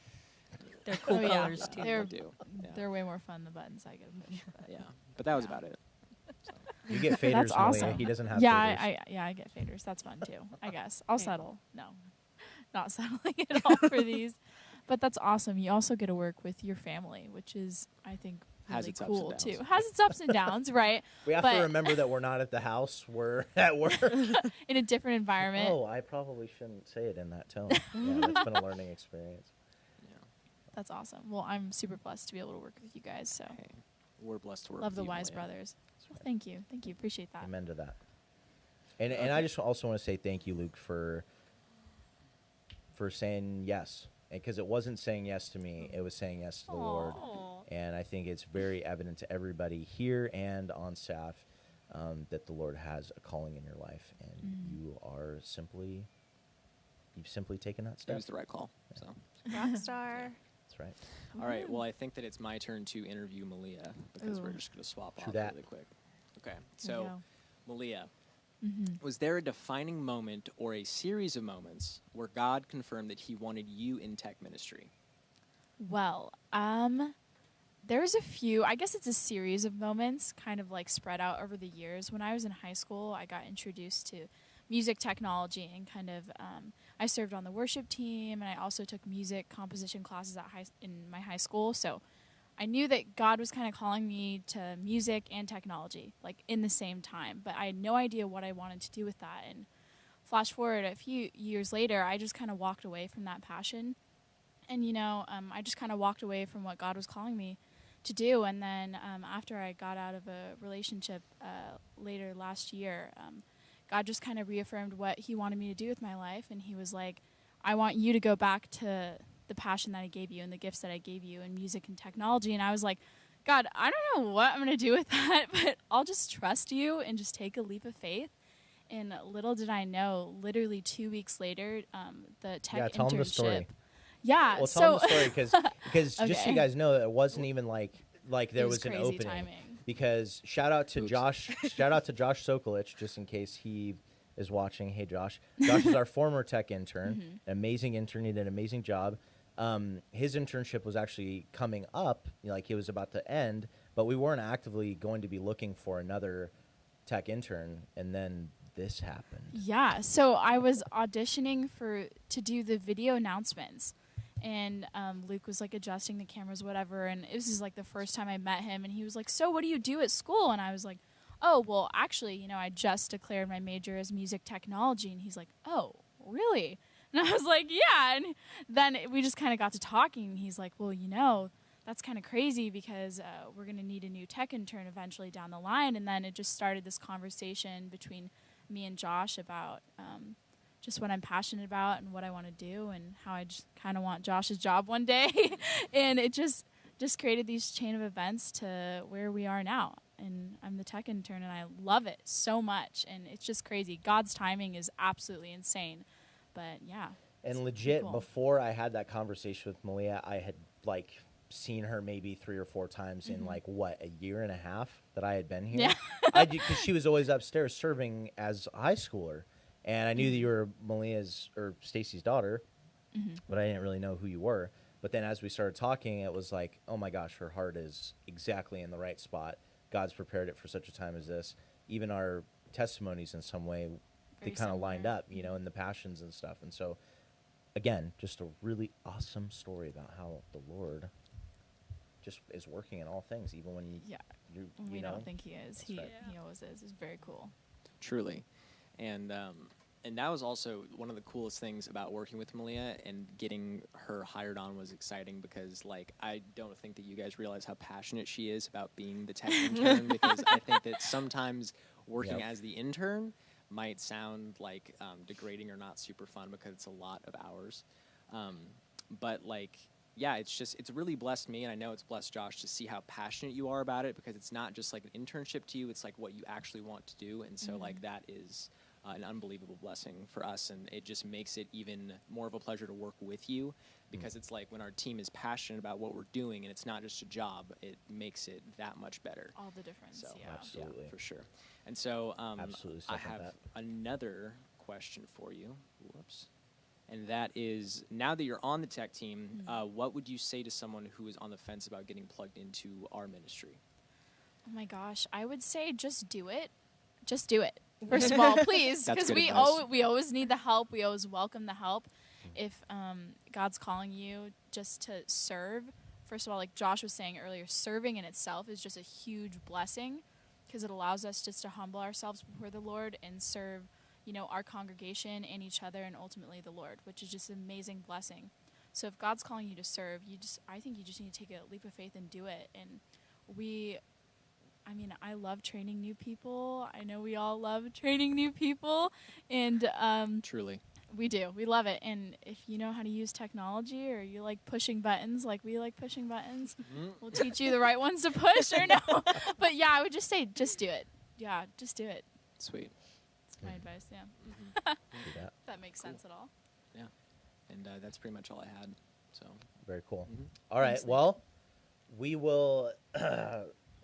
They're cool Oh, yeah. colors too. They do. Yeah. They're way more fun than buttons I get. Yeah, but that was about it. You get faders, That's Malia. awesome. He doesn't have Yeah, faders. I get faders. That's fun too. I guess I'll settle. No, not settling at all for these. But that's awesome. You also get to work with your family, which is, I think, Has really its ups cool and too. downs. Has its ups and downs, right? We have But- to remember that we're not at the house. We're at work. In a different environment. Oh, I probably shouldn't say it in that tone. Yeah, that's been a learning experience. Yeah. That's awesome. Well, I'm super blessed to be able to work with you guys. So Hey, we're blessed to work love with the you, Wise Malia. brothers. Well, thank you. Thank you. Appreciate that. Amen to that. And I just also want to say thank you, Luke, for saying yes. Because it wasn't saying yes to me, it was saying yes to the Lord. Aw. And I think it's very evident to everybody here and on staff that the Lord has a calling in your life, and you've simply taken that It step. was the right call. So, Rock star. That's right. all right. Well, I think that it's my turn to interview Malia because we're Ooh. just going to swap True off that. really quick. Okay. There So, you go. Malia, Mhm. was there a defining moment or a series of moments where God confirmed that He wanted you in tech ministry? Well, there's a few. I guess it's a series of moments, kind of like spread out over the years. When I was in high school, I got introduced to music technology and kind of I served on the worship team, and I also took music composition classes in my high school. So I knew that God was kind of calling me to music and technology, like in the same time. But I had no idea what I wanted to do with that. And flash forward a few years later, I just kind of walked away from that passion. And, I just kind of walked away from what God was calling me to do. And then after I got out of a relationship later last year, God just kind of reaffirmed what He wanted me to do with my life. And He was like, I want you to go back to the passion that I gave you and the gifts that I gave you in music and technology. And I was like, God, I don't know what I'm going to do with that, but I'll just trust you and just take a leap of faith. And little did I know, literally 2 weeks later, the tech Tell internship. them the story. Yeah. Well, so tell them the story because just so Okay. you guys know, that it wasn't even like there it was an crazy opening. timing. Because shout out to Oops. Josh Sokolich, just in case he is watching. Hey, Josh. Josh is our former tech intern, an amazing intern. He did an amazing job. His internship was actually coming up, like it was about to end, but we weren't actively going to be looking for another tech intern, and then this happened. Yeah, so I was auditioning to do the video announcements, and Luke was like adjusting the cameras, whatever, and this is like the first time I met him, and he was like, "So what do you do at school?" And I was like, "Oh, well, actually, I just declared my major as music technology," and he's like, "Oh, really?" And I was like, "Yeah," and then we just kind of got to talking, and he's like, "Well, that's kind of crazy because we're going to need a new tech intern eventually down the line," and then it just started this conversation between me and Josh about just what I'm passionate about and what I want to do and how I just kind of want Josh's job one day. And it just created these chain of events to where we are now. And I'm the tech intern, and I love it so much. And it's just crazy. God's timing is absolutely insane. But, yeah. And it's legit, cool. before I had that conversation with Malia, I had seen her maybe 3 or 4 times in a year and a half that I had been here. Yeah. Because she was always upstairs serving as a high schooler, and I knew that you were Malia's or Stacy's daughter, but I didn't really know who you were. But then as we started talking, it was like, oh my gosh, her heart is exactly in the right spot. God's prepared it for such a time as this. Even our testimonies in some way, they Very kind of lined similar. up, in the passions and stuff. And so, again, just a really awesome story about how the Lord just is working in all things, even when Yeah. you We know. don't think he is. That's He right. he always is. It's very cool. Truly. And that was also one of the coolest things about working with Malia, and getting her hired on was exciting because, I don't think that you guys realize how passionate she is about being the tech intern, because I think that sometimes working Yep. as the intern might sound degrading or not super fun because it's a lot of hours. But it's really blessed me, and I know it's blessed Josh, to see how passionate you are about it, because it's not just like an internship to you, it's like what you actually want to do. And so that is an unbelievable blessing for us, and it just makes it even more of a pleasure to work with you, because it's like when our team is passionate about what we're doing and it's not just a job, it makes it that much better. All the difference. So, Yeah. Absolutely. Yeah, for sure. And so Absolutely I second have that. another question for you. Whoops. And that is, now that you're on the tech team, what would you say to someone who is on the fence about getting plugged into our ministry? Oh my gosh, I would say just do it. Just do it. First of all, please, That's because good we advice. always need the help. We always welcome the help. if God's calling you just to serve, first of all, like Josh was saying earlier, serving in itself is just a huge blessing because it allows us just to humble ourselves before the Lord and serve, our congregation and each other and ultimately the Lord, which is just an amazing blessing. So if God's calling you to serve, I think you just need to take a leap of faith and do it. And I love training new people. I know we all love training new people. And Truly. we do. We love it. And if you know how to use technology or you like pushing buttons like we like pushing buttons, we'll teach you the right ones to push or no. But yeah, I would just say just do it. Yeah, just do it. Sweet. That's my advice, yeah. Do that. If that makes sense at all. Yeah. And that's pretty much all I had. So. Very cool. Mhm. All right. Thanks, Nick. Well, we will.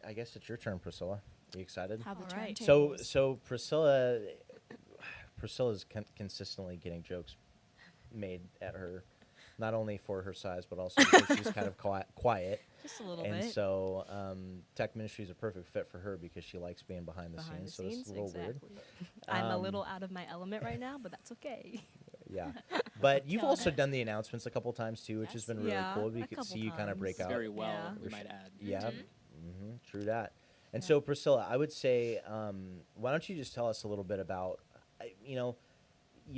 I guess it's your turn, Priscilla. Are you excited? How the All right. turntables. So Priscilla's consistently getting jokes made at her, not only for her size, but also because she's kind of quiet. Just a little And bit. so tech ministry is a perfect fit for her because she likes being behind the Behind scenes. the So it's scenes, a little exactly. weird. I'm a Um, little out of my element right now, but that's okay. Yeah. But you've Killing also it. done the announcements a couple times too, which has Yes. been really Yeah, cool. We a could couple see you kind of break times. out. Very well, Yeah. we might add. Yeah. True that. And Yeah. so, Priscilla, I would say, why don't you just tell us a little bit about, you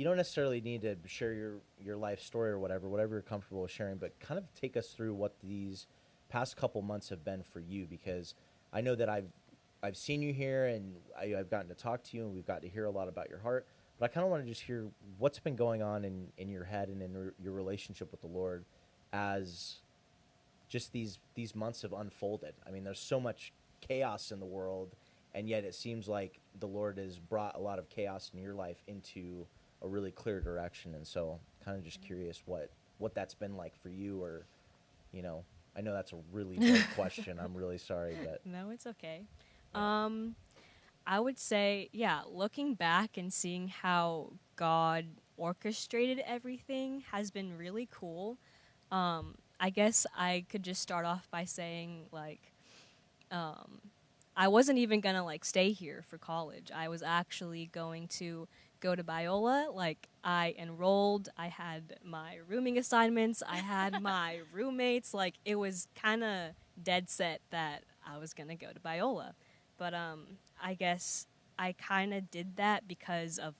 don't necessarily need to share your life story or whatever you're comfortable with sharing, but kind of take us through what these past couple months have been for you, because I know that I've seen you here and I've gotten to talk to you and we've got to hear a lot about your heart, but I kind of want to just hear what's been going on in your head and in your relationship with the Lord as just these months have unfolded. I mean, there's so much chaos in the world, and yet it seems like the Lord has brought a lot of chaos in your life into a really clear direction. And so kind of just curious what that's been like for you, or, I know that's a really big question. I'm really sorry, but No, it's okay. Yeah. I would say, yeah, looking back and seeing how God orchestrated everything has been really cool. I guess I could just start off by saying, I wasn't even gonna stay here for college. I was actually going to go to Biola. I enrolled. I had my rooming assignments. I had my roommates. It was kind of dead set that I was gonna go to Biola. But I guess I kind of did that because of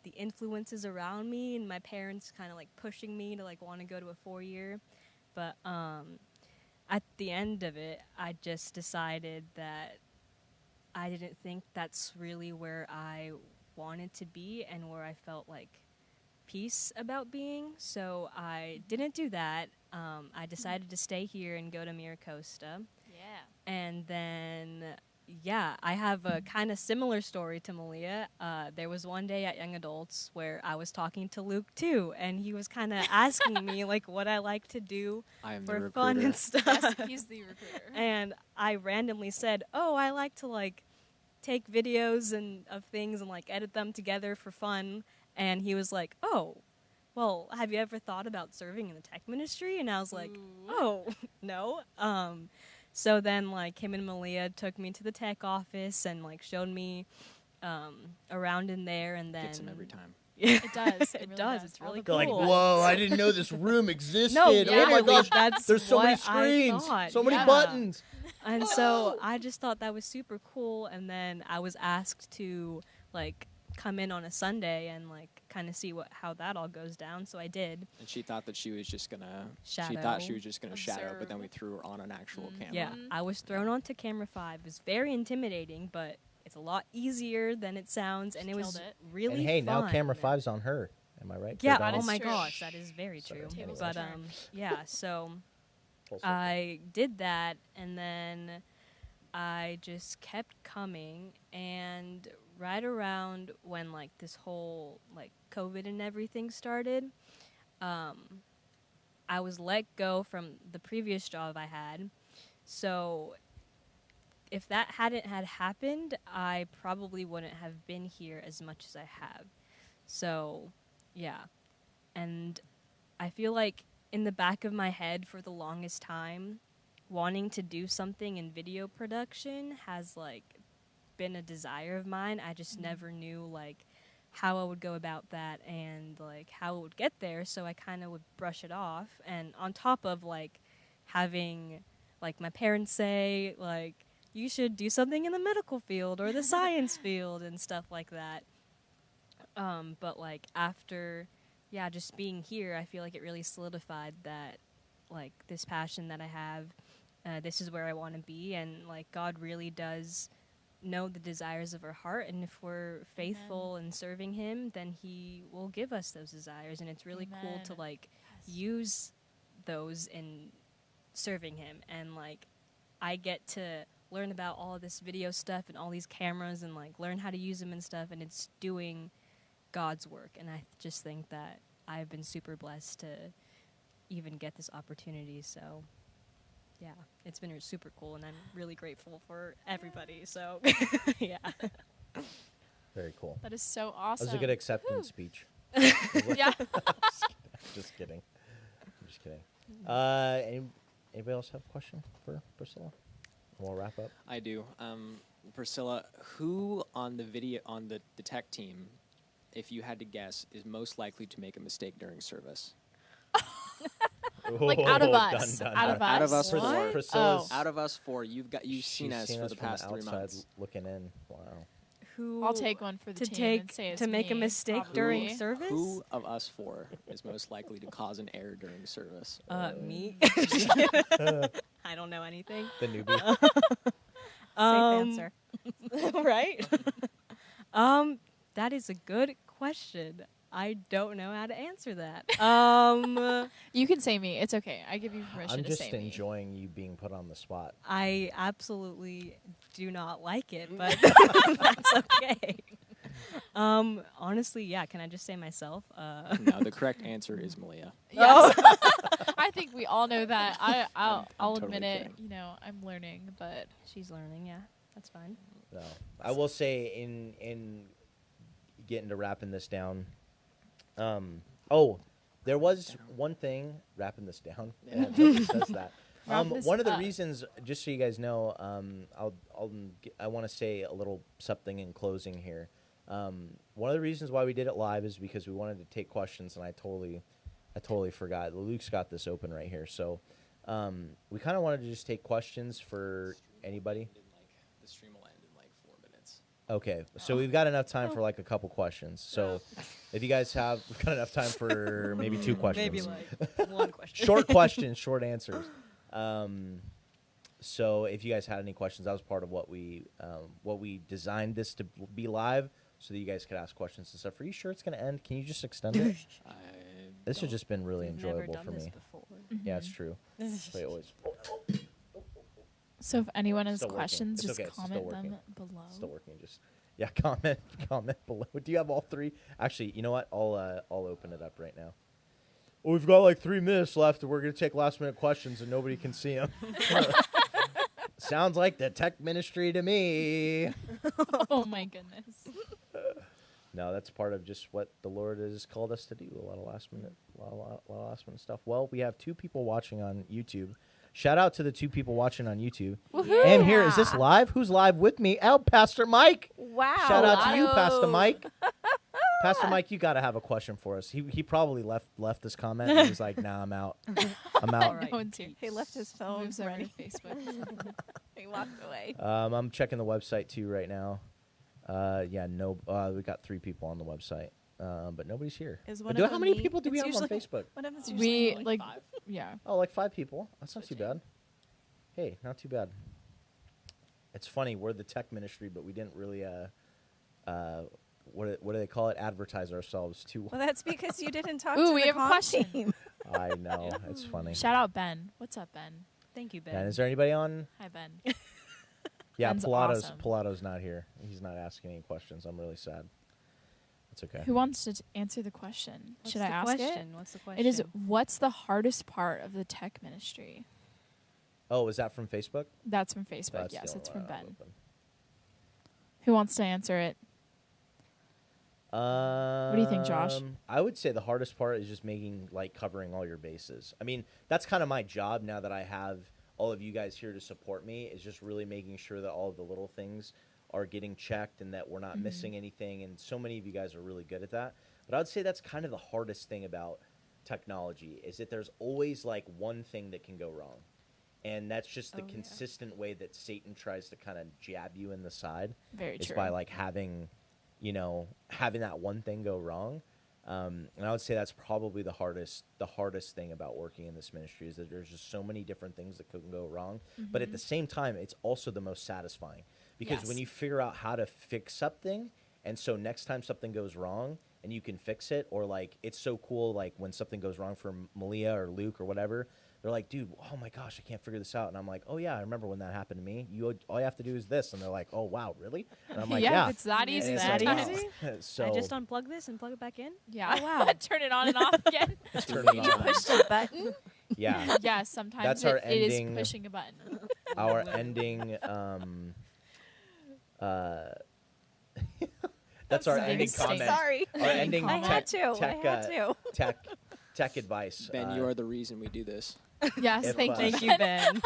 the influences around me and my parents kind of pushing me to want to go to a 4-year. But at the end of it, I just decided that I didn't think that's really where I wanted to be and where I felt peace about being. So I didn't do that. I decided to stay here and go to Miracosta. Yeah. And then, I have a kind of similar story to Malia. There was one day at Young Adults where I was talking to Luke too, and he was kind of asking me what I like to do I am the for recruiter. fun and stuff. Yes, he's the recruiter. And I randomly said, "Oh, I like to take videos of things and edit them together for fun." And he was like, "Oh, well, have you ever thought about serving in the tech ministry?" And I was like, Ooh. "Oh, no." So then him and Malia took me to the tech office and showed me around in there, and then Gets him every time. Yeah, It does. It it really does. does. It's All really the cool. they're like, Cool. whoa, I didn't know this room existed. No, Oh my literally, gosh, that's there's so many what I screens, thought, so many yeah. buttons. And so I just thought that was super cool. And then I was asked to come in on a Sunday and kind of see how that all goes down. So I did. And she thought that she was just gonna. She Shadow. thought she was just gonna shadow, but then Observe. we threw her on an actual camera. Yeah, Mhm. I was thrown onto camera 5. It was very intimidating, but it's a lot easier than it sounds, and She it was killed it. really And hey, now fun. camera 5's on her. Am I right? Yeah. Good That Oh is my true. gosh, that is very Sorry, true. tables But turn. yeah, so Full circle. I did that, and then I just kept coming, and right around when this whole COVID and everything started, I was let go from the previous job I had. So if that hadn't had happened, I probably wouldn't have been here as much as I have. So yeah, and I feel like in the back of my head for the longest time, wanting to do something in video production has been a desire of mine. I just never knew how I would go about that and like how it would get there. So I kind of would brush it off. And on top of like having like my parents say like you should do something in the medical field or the science field and stuff like that. But like after, yeah, just being here, I feel like it really solidified that like this passion that I have, this is where I want to be. And like God really does know the desires of our heart, and if we're faithful in serving him, then he will give us those desires. And it's really cool to like use those in serving him. And like I get to learn about all of this video stuff and all these cameras and like learn how to use them and stuff, and it's doing God's work. And I just think that I've been super blessed to even get this opportunity. So yeah, it's been super cool, and I'm really grateful for everybody. So, yeah. Very cool. That is so That awesome. was a good acceptance speech. Yeah. Just kidding. Just kidding. Anybody else have a question for Priscilla? We'll wrap up. I do. Priscilla, who on the tech team, if you had to guess, is most likely to make a mistake during service? Like out of us. Out of us. Out of us What? four. Priscilla's Out of us four, you've she's seen us for the from past 3 outside months. looking in. Wow. Who I'll take one for the to team and take say it's to make a me, mistake probably. during service? Who of us four is most likely to cause an error during service? Me. I don't know anything. The newbie. Safe answer. Right? That is a good question. I don't know how to answer that. You can say me. It's okay. I give you permission I'm to just say me. enjoying you being put on the spot. I absolutely do not like it, but that's okay. Honestly, yeah. Can I just say myself? No, the correct answer is Malia. Yes. I think we all know that. I'll totally admit it. kidding. You know, I'm learning, but She's learning. Yeah, that's fine. No. I will say in getting to wrapping this down. There was one thing wrapping this down. Yeah, nobody says that. Wrap this One of the up. reasons, just so you guys know, I want to say a little something in closing here. One of the reasons why we did it live is because we wanted to take questions, and I totally forgot. Luke's got this open right here, so we kind of wanted to just take questions for anybody. The stream will end in like 4 minutes. Okay, so we've got enough time for like a couple questions. So if you guys have, we've got enough time for maybe 2 questions. Maybe like one question. Short questions, short answers. So if you guys had any questions, that was part of what we designed this to be live, so that you guys could ask questions and stuff. Are you sure it's going to end? Can you just extend it? This has just been really We've never enjoyable done for this me. before. Yeah, it's true. But it always so if anyone has Still working. questions, It's just okay, it's still comment working. them below. still working. Just comment below. Do you have all 3? Actually, you know what? I'll open it up right now. Well, we've got like 3 minutes left, and we're gonna take last minute questions, and nobody can see them. Sounds like the tech ministry to me. Oh my goodness. No, that's part of just what the Lord has called us to do. A lot of last minute stuff. Well, we have 2 people watching on YouTube. Shout out to the 2 people watching on YouTube. Woohoo! And here, is this live? Who's live with me? Pastor Mike. Wow. Shout out to you, Hello. Pastor Mike. Pastor Mike, you got to have a question for us. He probably left this comment and he's like, "Nah, I'm out. I'm out." All right. No one's here. He left his phone Moves over to ready. Facebook. He walked away. I'm checking the website too right now. We got 3 people on the website, but nobody's here. Is one How of them many me? people do we It's have on usually- Facebook? One of us We usually like 5. yeah. Oh, like 5 people. That's not too bad. Hey, not too bad. It's funny, we're the tech ministry, but we didn't really what do they call it? Advertise ourselves too. Well, that's because you didn't talk Ooh, to we the have a comm question. team. I know, it's funny. Shout out Ben. What's up, Ben? Thank you, Ben. Ben, is there anybody on? Hi, Ben. Yeah, Ben's awesome. Pilato's not here. He's not asking any questions. I'm really sad. It's okay. Who wants to answer the question? What's Should the I ask question? What's the it? question? It is what's the hardest part of the tech ministry? Oh, is that from Facebook? That's from Facebook. That's Yes, the it's only from one I have Ben. open. Who wants to answer it? do you think, Josh? I would say the hardest part is just covering all your bases. I mean, that's kind of my job now that I have all of you guys here to support me, is just really making sure that all of the little things are getting checked and that we're not missing anything. And so many of you guys are really good at that. But I would say that's kind of the hardest thing about technology is that there's always like one thing that can go wrong. And that's just the consistent way that Satan tries to kind of jab you in the side. Very is true. by like having that one thing go wrong. And I would say that's probably the hardest thing about working in this ministry is that there's just so many different things that can go wrong. But at the same time, it's also the most satisfying because when you figure out how to fix something, and so next time something goes wrong and you can fix it, or like it's so cool, like when something goes wrong for Malia or Luke or whatever, they're like, dude, oh my gosh, I can't figure this out. And I'm like, oh yeah, I remember when that happened to me. All you have to do is this. And they're like, oh wow, really? And I'm like, yeah. It's that easy. And it's that like, easy? wow. So I just unplug this and plug it back in? Yeah. Oh, wow. Turn it on and off again. turn it on. Push the button. Yeah. Yeah, sometimes That's our it is ending. pushing a button. Our ending that's our That's ending interesting. comment. Sorry. Our ending I had tech to. tech advice. Ben, you are the reason we do this. Yes, If, thank you. Thank you, Ben.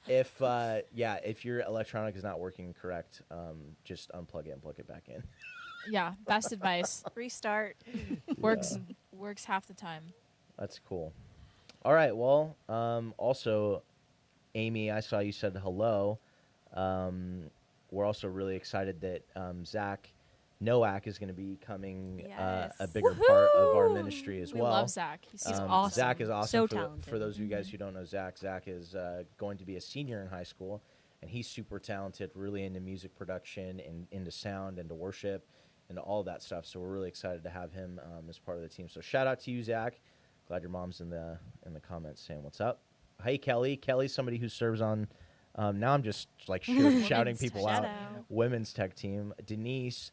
if your electronic is not working correct, just unplug it and plug it back in. Yeah, best advice. Restart. Works half the time. That's cool. All right. Well, also, Amy, I saw you said hello. We're also really excited that Zach Nowak is going to be becoming a bigger part of our ministry as We well. love Zach. He's awesome. Zach is awesome. So for talented. those of you guys who don't know Zach, Zach is going to be a senior in high school, and he's super talented, really into music production and into sound, into worship, and all that stuff. So we're really excited to have him as part of the team. So shout out to you, Zach. Glad your mom's in the comments saying what's up. Hey, Kelly. Kelly's somebody who serves on. Now I'm just like shouting people Shout out. out. Women's tech team. Denise.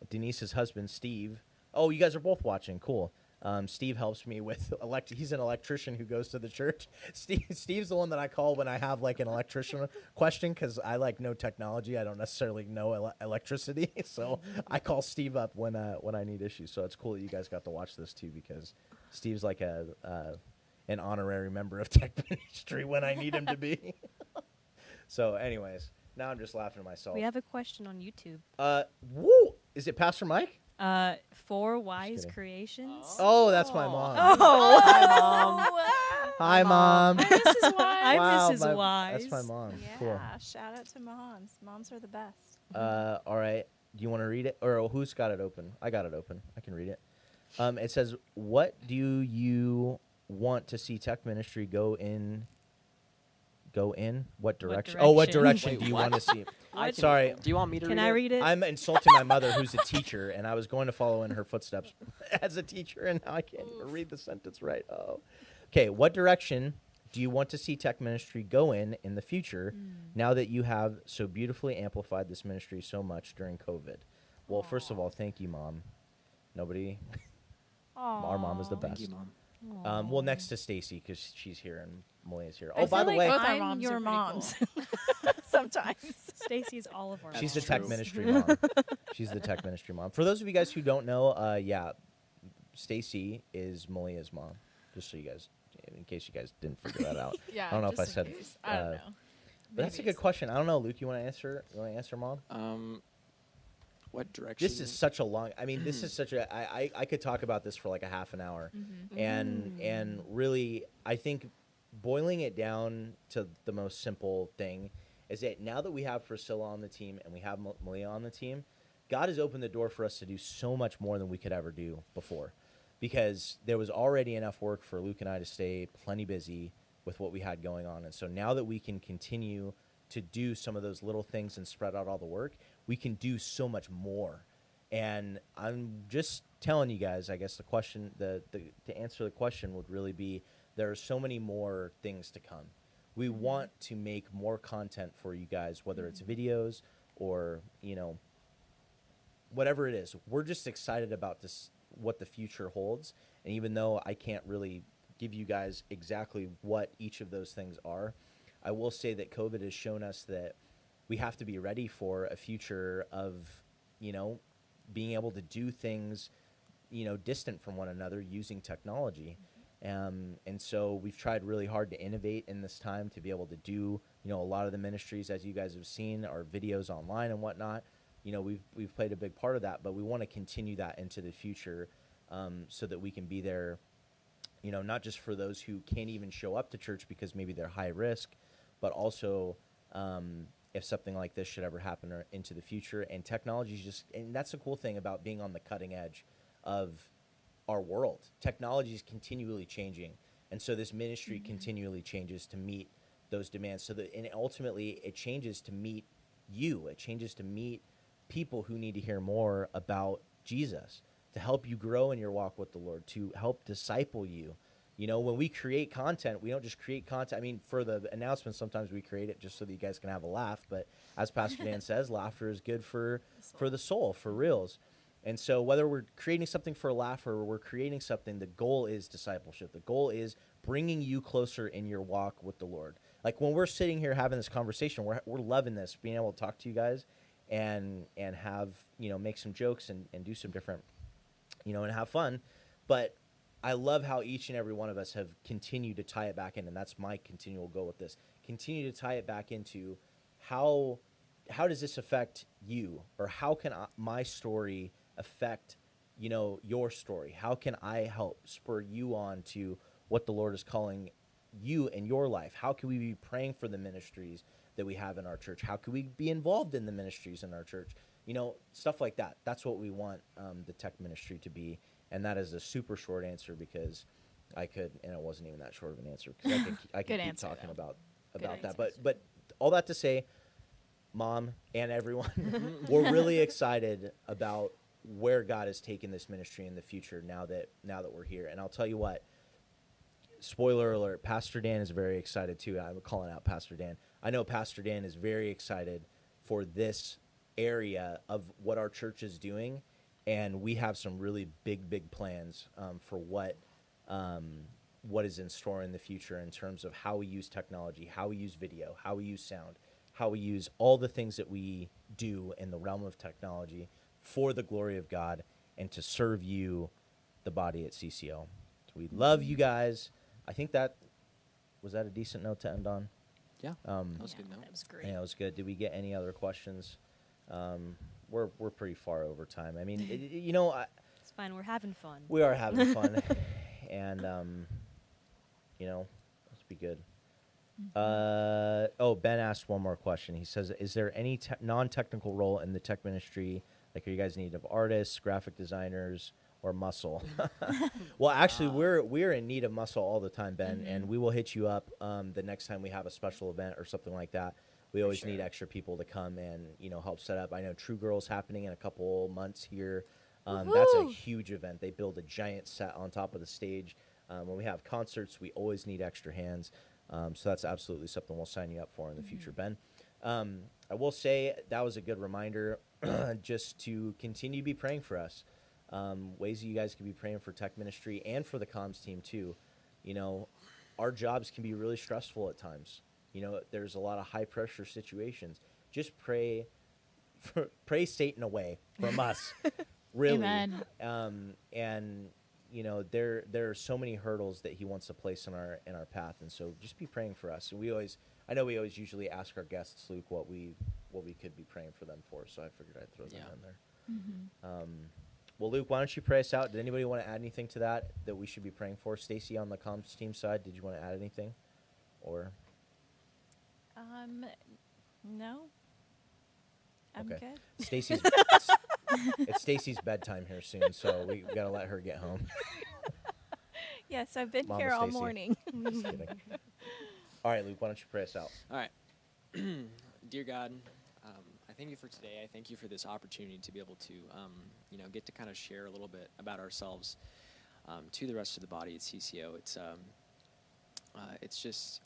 Denise's husband, Steve. Oh, you guys are both watching. Cool. Steve helps me with he's an electrician who goes to the church. Steve's the one that I call when I have like an electrician question because I like know technology. I don't necessarily know electricity, so I call Steve up when I need issues. So it's cool that you guys got to watch this too because Steve's like an honorary member of tech ministry when I need him to be. So, anyways, now I'm just laughing at myself. We have a question on YouTube. Woo! Is it Pastor Mike? 4 Wise kidding. Creations. Oh, that's my mom. Oh. Hi, Mom. Hi, Mrs. Wise. I'm Wow, Mrs. Wise. That's my mom. Yeah. Cool. Shout out to moms. Moms are the best. All right. Do you want to read it? Or who's got it open? I got it open. I can read it. It says, what do you want to see tech ministry go in? What direction? Oh, what direction Wait, do you what? want to see? I can- Sorry. Do you want me to Can read I it? read it? I'm insulting my mother, who's a teacher, and I was going to follow in her footsteps as a teacher, and now I can't even read the sentence right. Oh. Okay, what direction do you want to see tech ministry go in the future now that you have so beautifully amplified this ministry so much during COVID? Well, first of all, thank you, Mom. Our mom is the Thank best. you, Mom. Well, next to Stacy, because she's here and Malia's here. I Oh, by feel the like way, both our I'm moms your are pretty moms. Sometimes. Stacy's all of our she's moms. the tech true. ministry mom. She's the tech ministry mom. For those of you guys who don't know, Stacy is Malia's mom. Just so you guys, in case you guys didn't figure that out. Yeah, I don't know if I just in said. case. I don't know. But that's a Maybe good question. I don't know, Luke. You want to answer? You want to answer, Mom? What direction? This is such a long. I mean, this is such a. I could talk about this for like a half an hour, and really, I think boiling it down to the most simple thing is that now that we have Priscilla on the team and we have Malia on the team, God has opened the door for us to do so much more than we could ever do before, because there was already enough work for Luke and I to stay plenty busy with what we had going on, and so now that we can continue to do some of those little things and spread out all the work, we can do so much more. And I'm just telling you guys, I guess the question, to answer the question would really be, there are so many more things to come. We want to make more content for you guys, whether it's videos or, whatever it is. We're just excited about this, what the future holds. And even though I can't really give you guys exactly what each of those things are, I will say that COVID has shown us that we have to be ready for a future of, being able to do things, distant from one another using technology. And so we've tried really hard to innovate in this time to be able to do, a lot of the ministries, as you guys have seen, our videos online and whatnot. We've played a big part of that, but we want to continue that into the future, so that we can be there, not just for those who can't even show up to church because maybe they're high risk, but also if something like this should ever happen into the future. And technology is and that's the cool thing about being on the cutting edge of our world. Technology is continually changing, and so this ministry continually changes to meet those demands. And ultimately, it changes to meet you. It changes to meet people who need to hear more about Jesus, to help you grow in your walk with the Lord, to help disciple you. When we create content, we don't just create content. I mean, for the announcements, sometimes we create it just so that you guys can have a laugh. But as Pastor Dan says, laughter is good for the soul, for reals. And so whether we're creating something for a laugh or we're creating something, the goal is discipleship. The goal is bringing you closer in your walk with the Lord. Like when we're sitting here having this conversation, we're loving this, being able to talk to you guys and have, make some jokes and do some different, and have fun. But I love how each and every one of us have continued to tie it back in, and that's my continual goal with this. Continue to tie it back into how does this affect you, or how can my story affect, your story? How can I help spur you on to what the Lord is calling you in your life? How can we be praying for the ministries that we have in our church? How can we be involved in the ministries in our church? Stuff like that. That's what we want the tech ministry to be. And that is a super short answer because I could, and it wasn't even that short of an answer because I could keep answer, talking though. about that. But all that to say, Mom and everyone, we're really excited about where God has taken this ministry in the future now that we're here. And I'll tell you what, spoiler alert, Pastor Dan is very excited too. I'm calling out Pastor Dan. I know Pastor Dan is very excited for this area of what our church is doing. And we have some really big plans for what is in store in the future in terms of how we use technology, how we use video, how we use sound, how we use all the things that we do in the realm of technology for the glory of God and to serve you, the body at CCO. So we love you guys. I think was that a decent note to end on? Yeah, that was a good note. That was great. Yeah, it was good. Did we get any other questions? We're pretty far over time. I mean, It's fine. We're having fun. we are having fun, and let's be good. Ben asked one more question. He says, "Is there any non-technical role in the tech ministry? Like, are you guys in need of artists, graphic designers, or muscle?" Well, actually, we're in need of muscle all the time, Ben, and we will hit you up the next time we have a special event or something like that. We always need extra people to come and help set up. I know True Girl's happening in a couple months here. That's a huge event. They build a giant set on top of the stage. When we have concerts, we always need extra hands. So that's absolutely something we'll sign you up for in the future, Ben. I will say that was a good reminder just to continue to be praying for us. Ways that you guys can be praying for tech ministry and for the comms team too. Our jobs can be really stressful at times. There's a lot of high pressure situations. Just pray Satan away from us, really. Amen. And there are so many hurdles that he wants to place in our path, and so just be praying for us. And we always usually ask our guests, Luke, what we could be praying for them for. So I figured I'd throw them in there. Well, Luke, why don't you pray us out? Did anybody want to add anything to that we should be praying for? Stacy, on the comms team side, did you want to add anything, or? No. I'm Okay. good. Stacy's it's Stacy's bedtime here soon, so we got to let her get home. Yes, I've been Mama here all Stacy. morning. Just kidding. All right, Luke, why don't you pray us out? All right. Dear God, I thank you for today. I thank you for this opportunity to be able to, get to kind of share a little bit about ourselves to the rest of the body at CCO. It's just,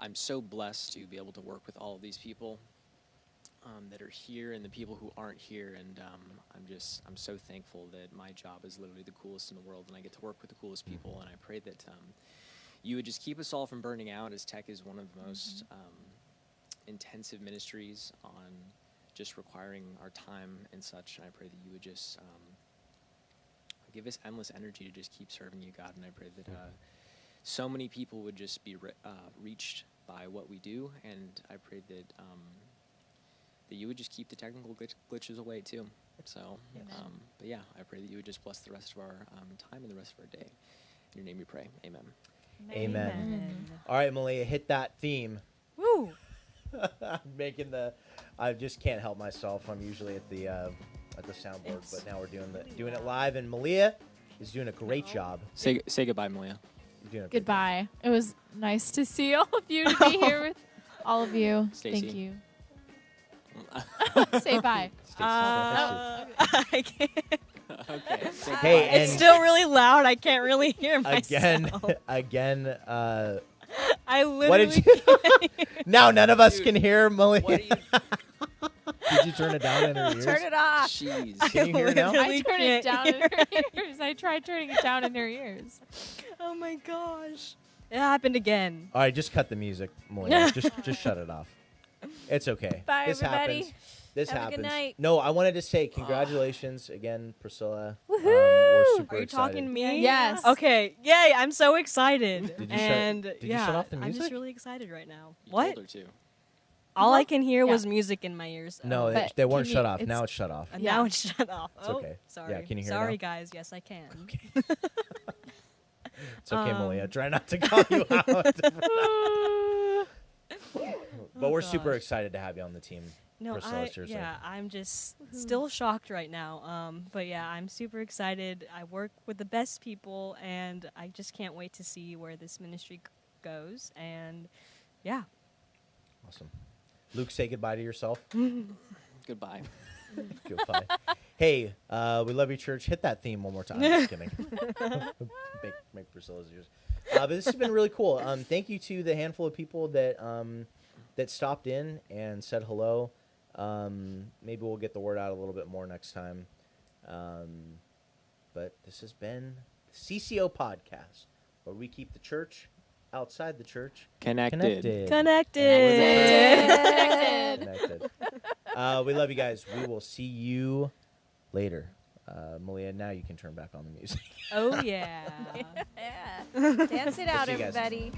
I'm so blessed to be able to work with all of these people that are here and the people who aren't here, and I'm so thankful that my job is literally the coolest in the world, and I get to work with the coolest people, and I pray that you would just keep us all from burning out, as tech is one of the most intensive ministries on just requiring our time and such, and I pray that you would just give us endless energy to just keep serving you, God, and I pray that so many people would just be reached by what we do, and I prayed that that you would just keep the technical glitches away too. So, but yeah, I pray that you would just bless the rest of our time and the rest of our day. In your name we pray. Amen. Amen. All right, Malia, hit that theme. Woo! I just can't help myself. I'm usually at the soundboard, but now we're doing it live, and Malia is doing a great job. Say goodbye, Malia. You're doing a Goodbye. It was nice to see all of you, to be here with all of you. Stacey. Thank you. Say bye. I can't. Okay. Say Hey, goodbye. It's still really loud. I can't really hear myself. Again. I What did literally you? Now none of us Dude, can hear Malia. What are you? Did you turn it down in her ears? Turn it off. Jeez. Can you hear it now? literally I turned it can't down in hear her ears. I tried turning it down in her ears. Oh my gosh. It happened again. All right, just cut the music, Malia. just shut it off. It's okay. Bye, this everybody. happens. This Have a happens. good night. No, I wanted to say congratulations again, Priscilla. Woohoo! We're super Are you excited. talking to me? Yes. Okay. Yay! I'm so excited. Did you shut- and did you yeah, shut off the I'm music? just really excited right now. You What? told her to. All I can hear Yeah. was music in my ears. No, Oh. But they weren't can shut you- off. Now it's shut off. And Yeah. now it's shut off. It's Oh, okay. sorry. Yeah, can you hear Sorry, now? guys. Yes, I can. It's okay, Malia. Try not to call you out. But we're super gosh. excited to have you on the team. No, Priscilla, seriously. I'm just still shocked right now. But yeah, I'm super excited. I work with the best people, and I just can't wait to see where this ministry goes. And yeah, Awesome. Luke, say goodbye to yourself. Goodbye. Goodbye. Hey, we love you, church. Hit that theme one more time. Just kidding. make Priscilla's ears. But this has been really cool. Thank you to the handful of people that stopped in and said hello. Maybe we'll get the word out a little bit more next time. But this has been the CCO Podcast, where we keep the church outside the church Connected. connected. connected. We love you guys. We will see you later. Malia, now you can turn back on the music. Oh yeah. Yeah. Dance it out, see you guys. everybody.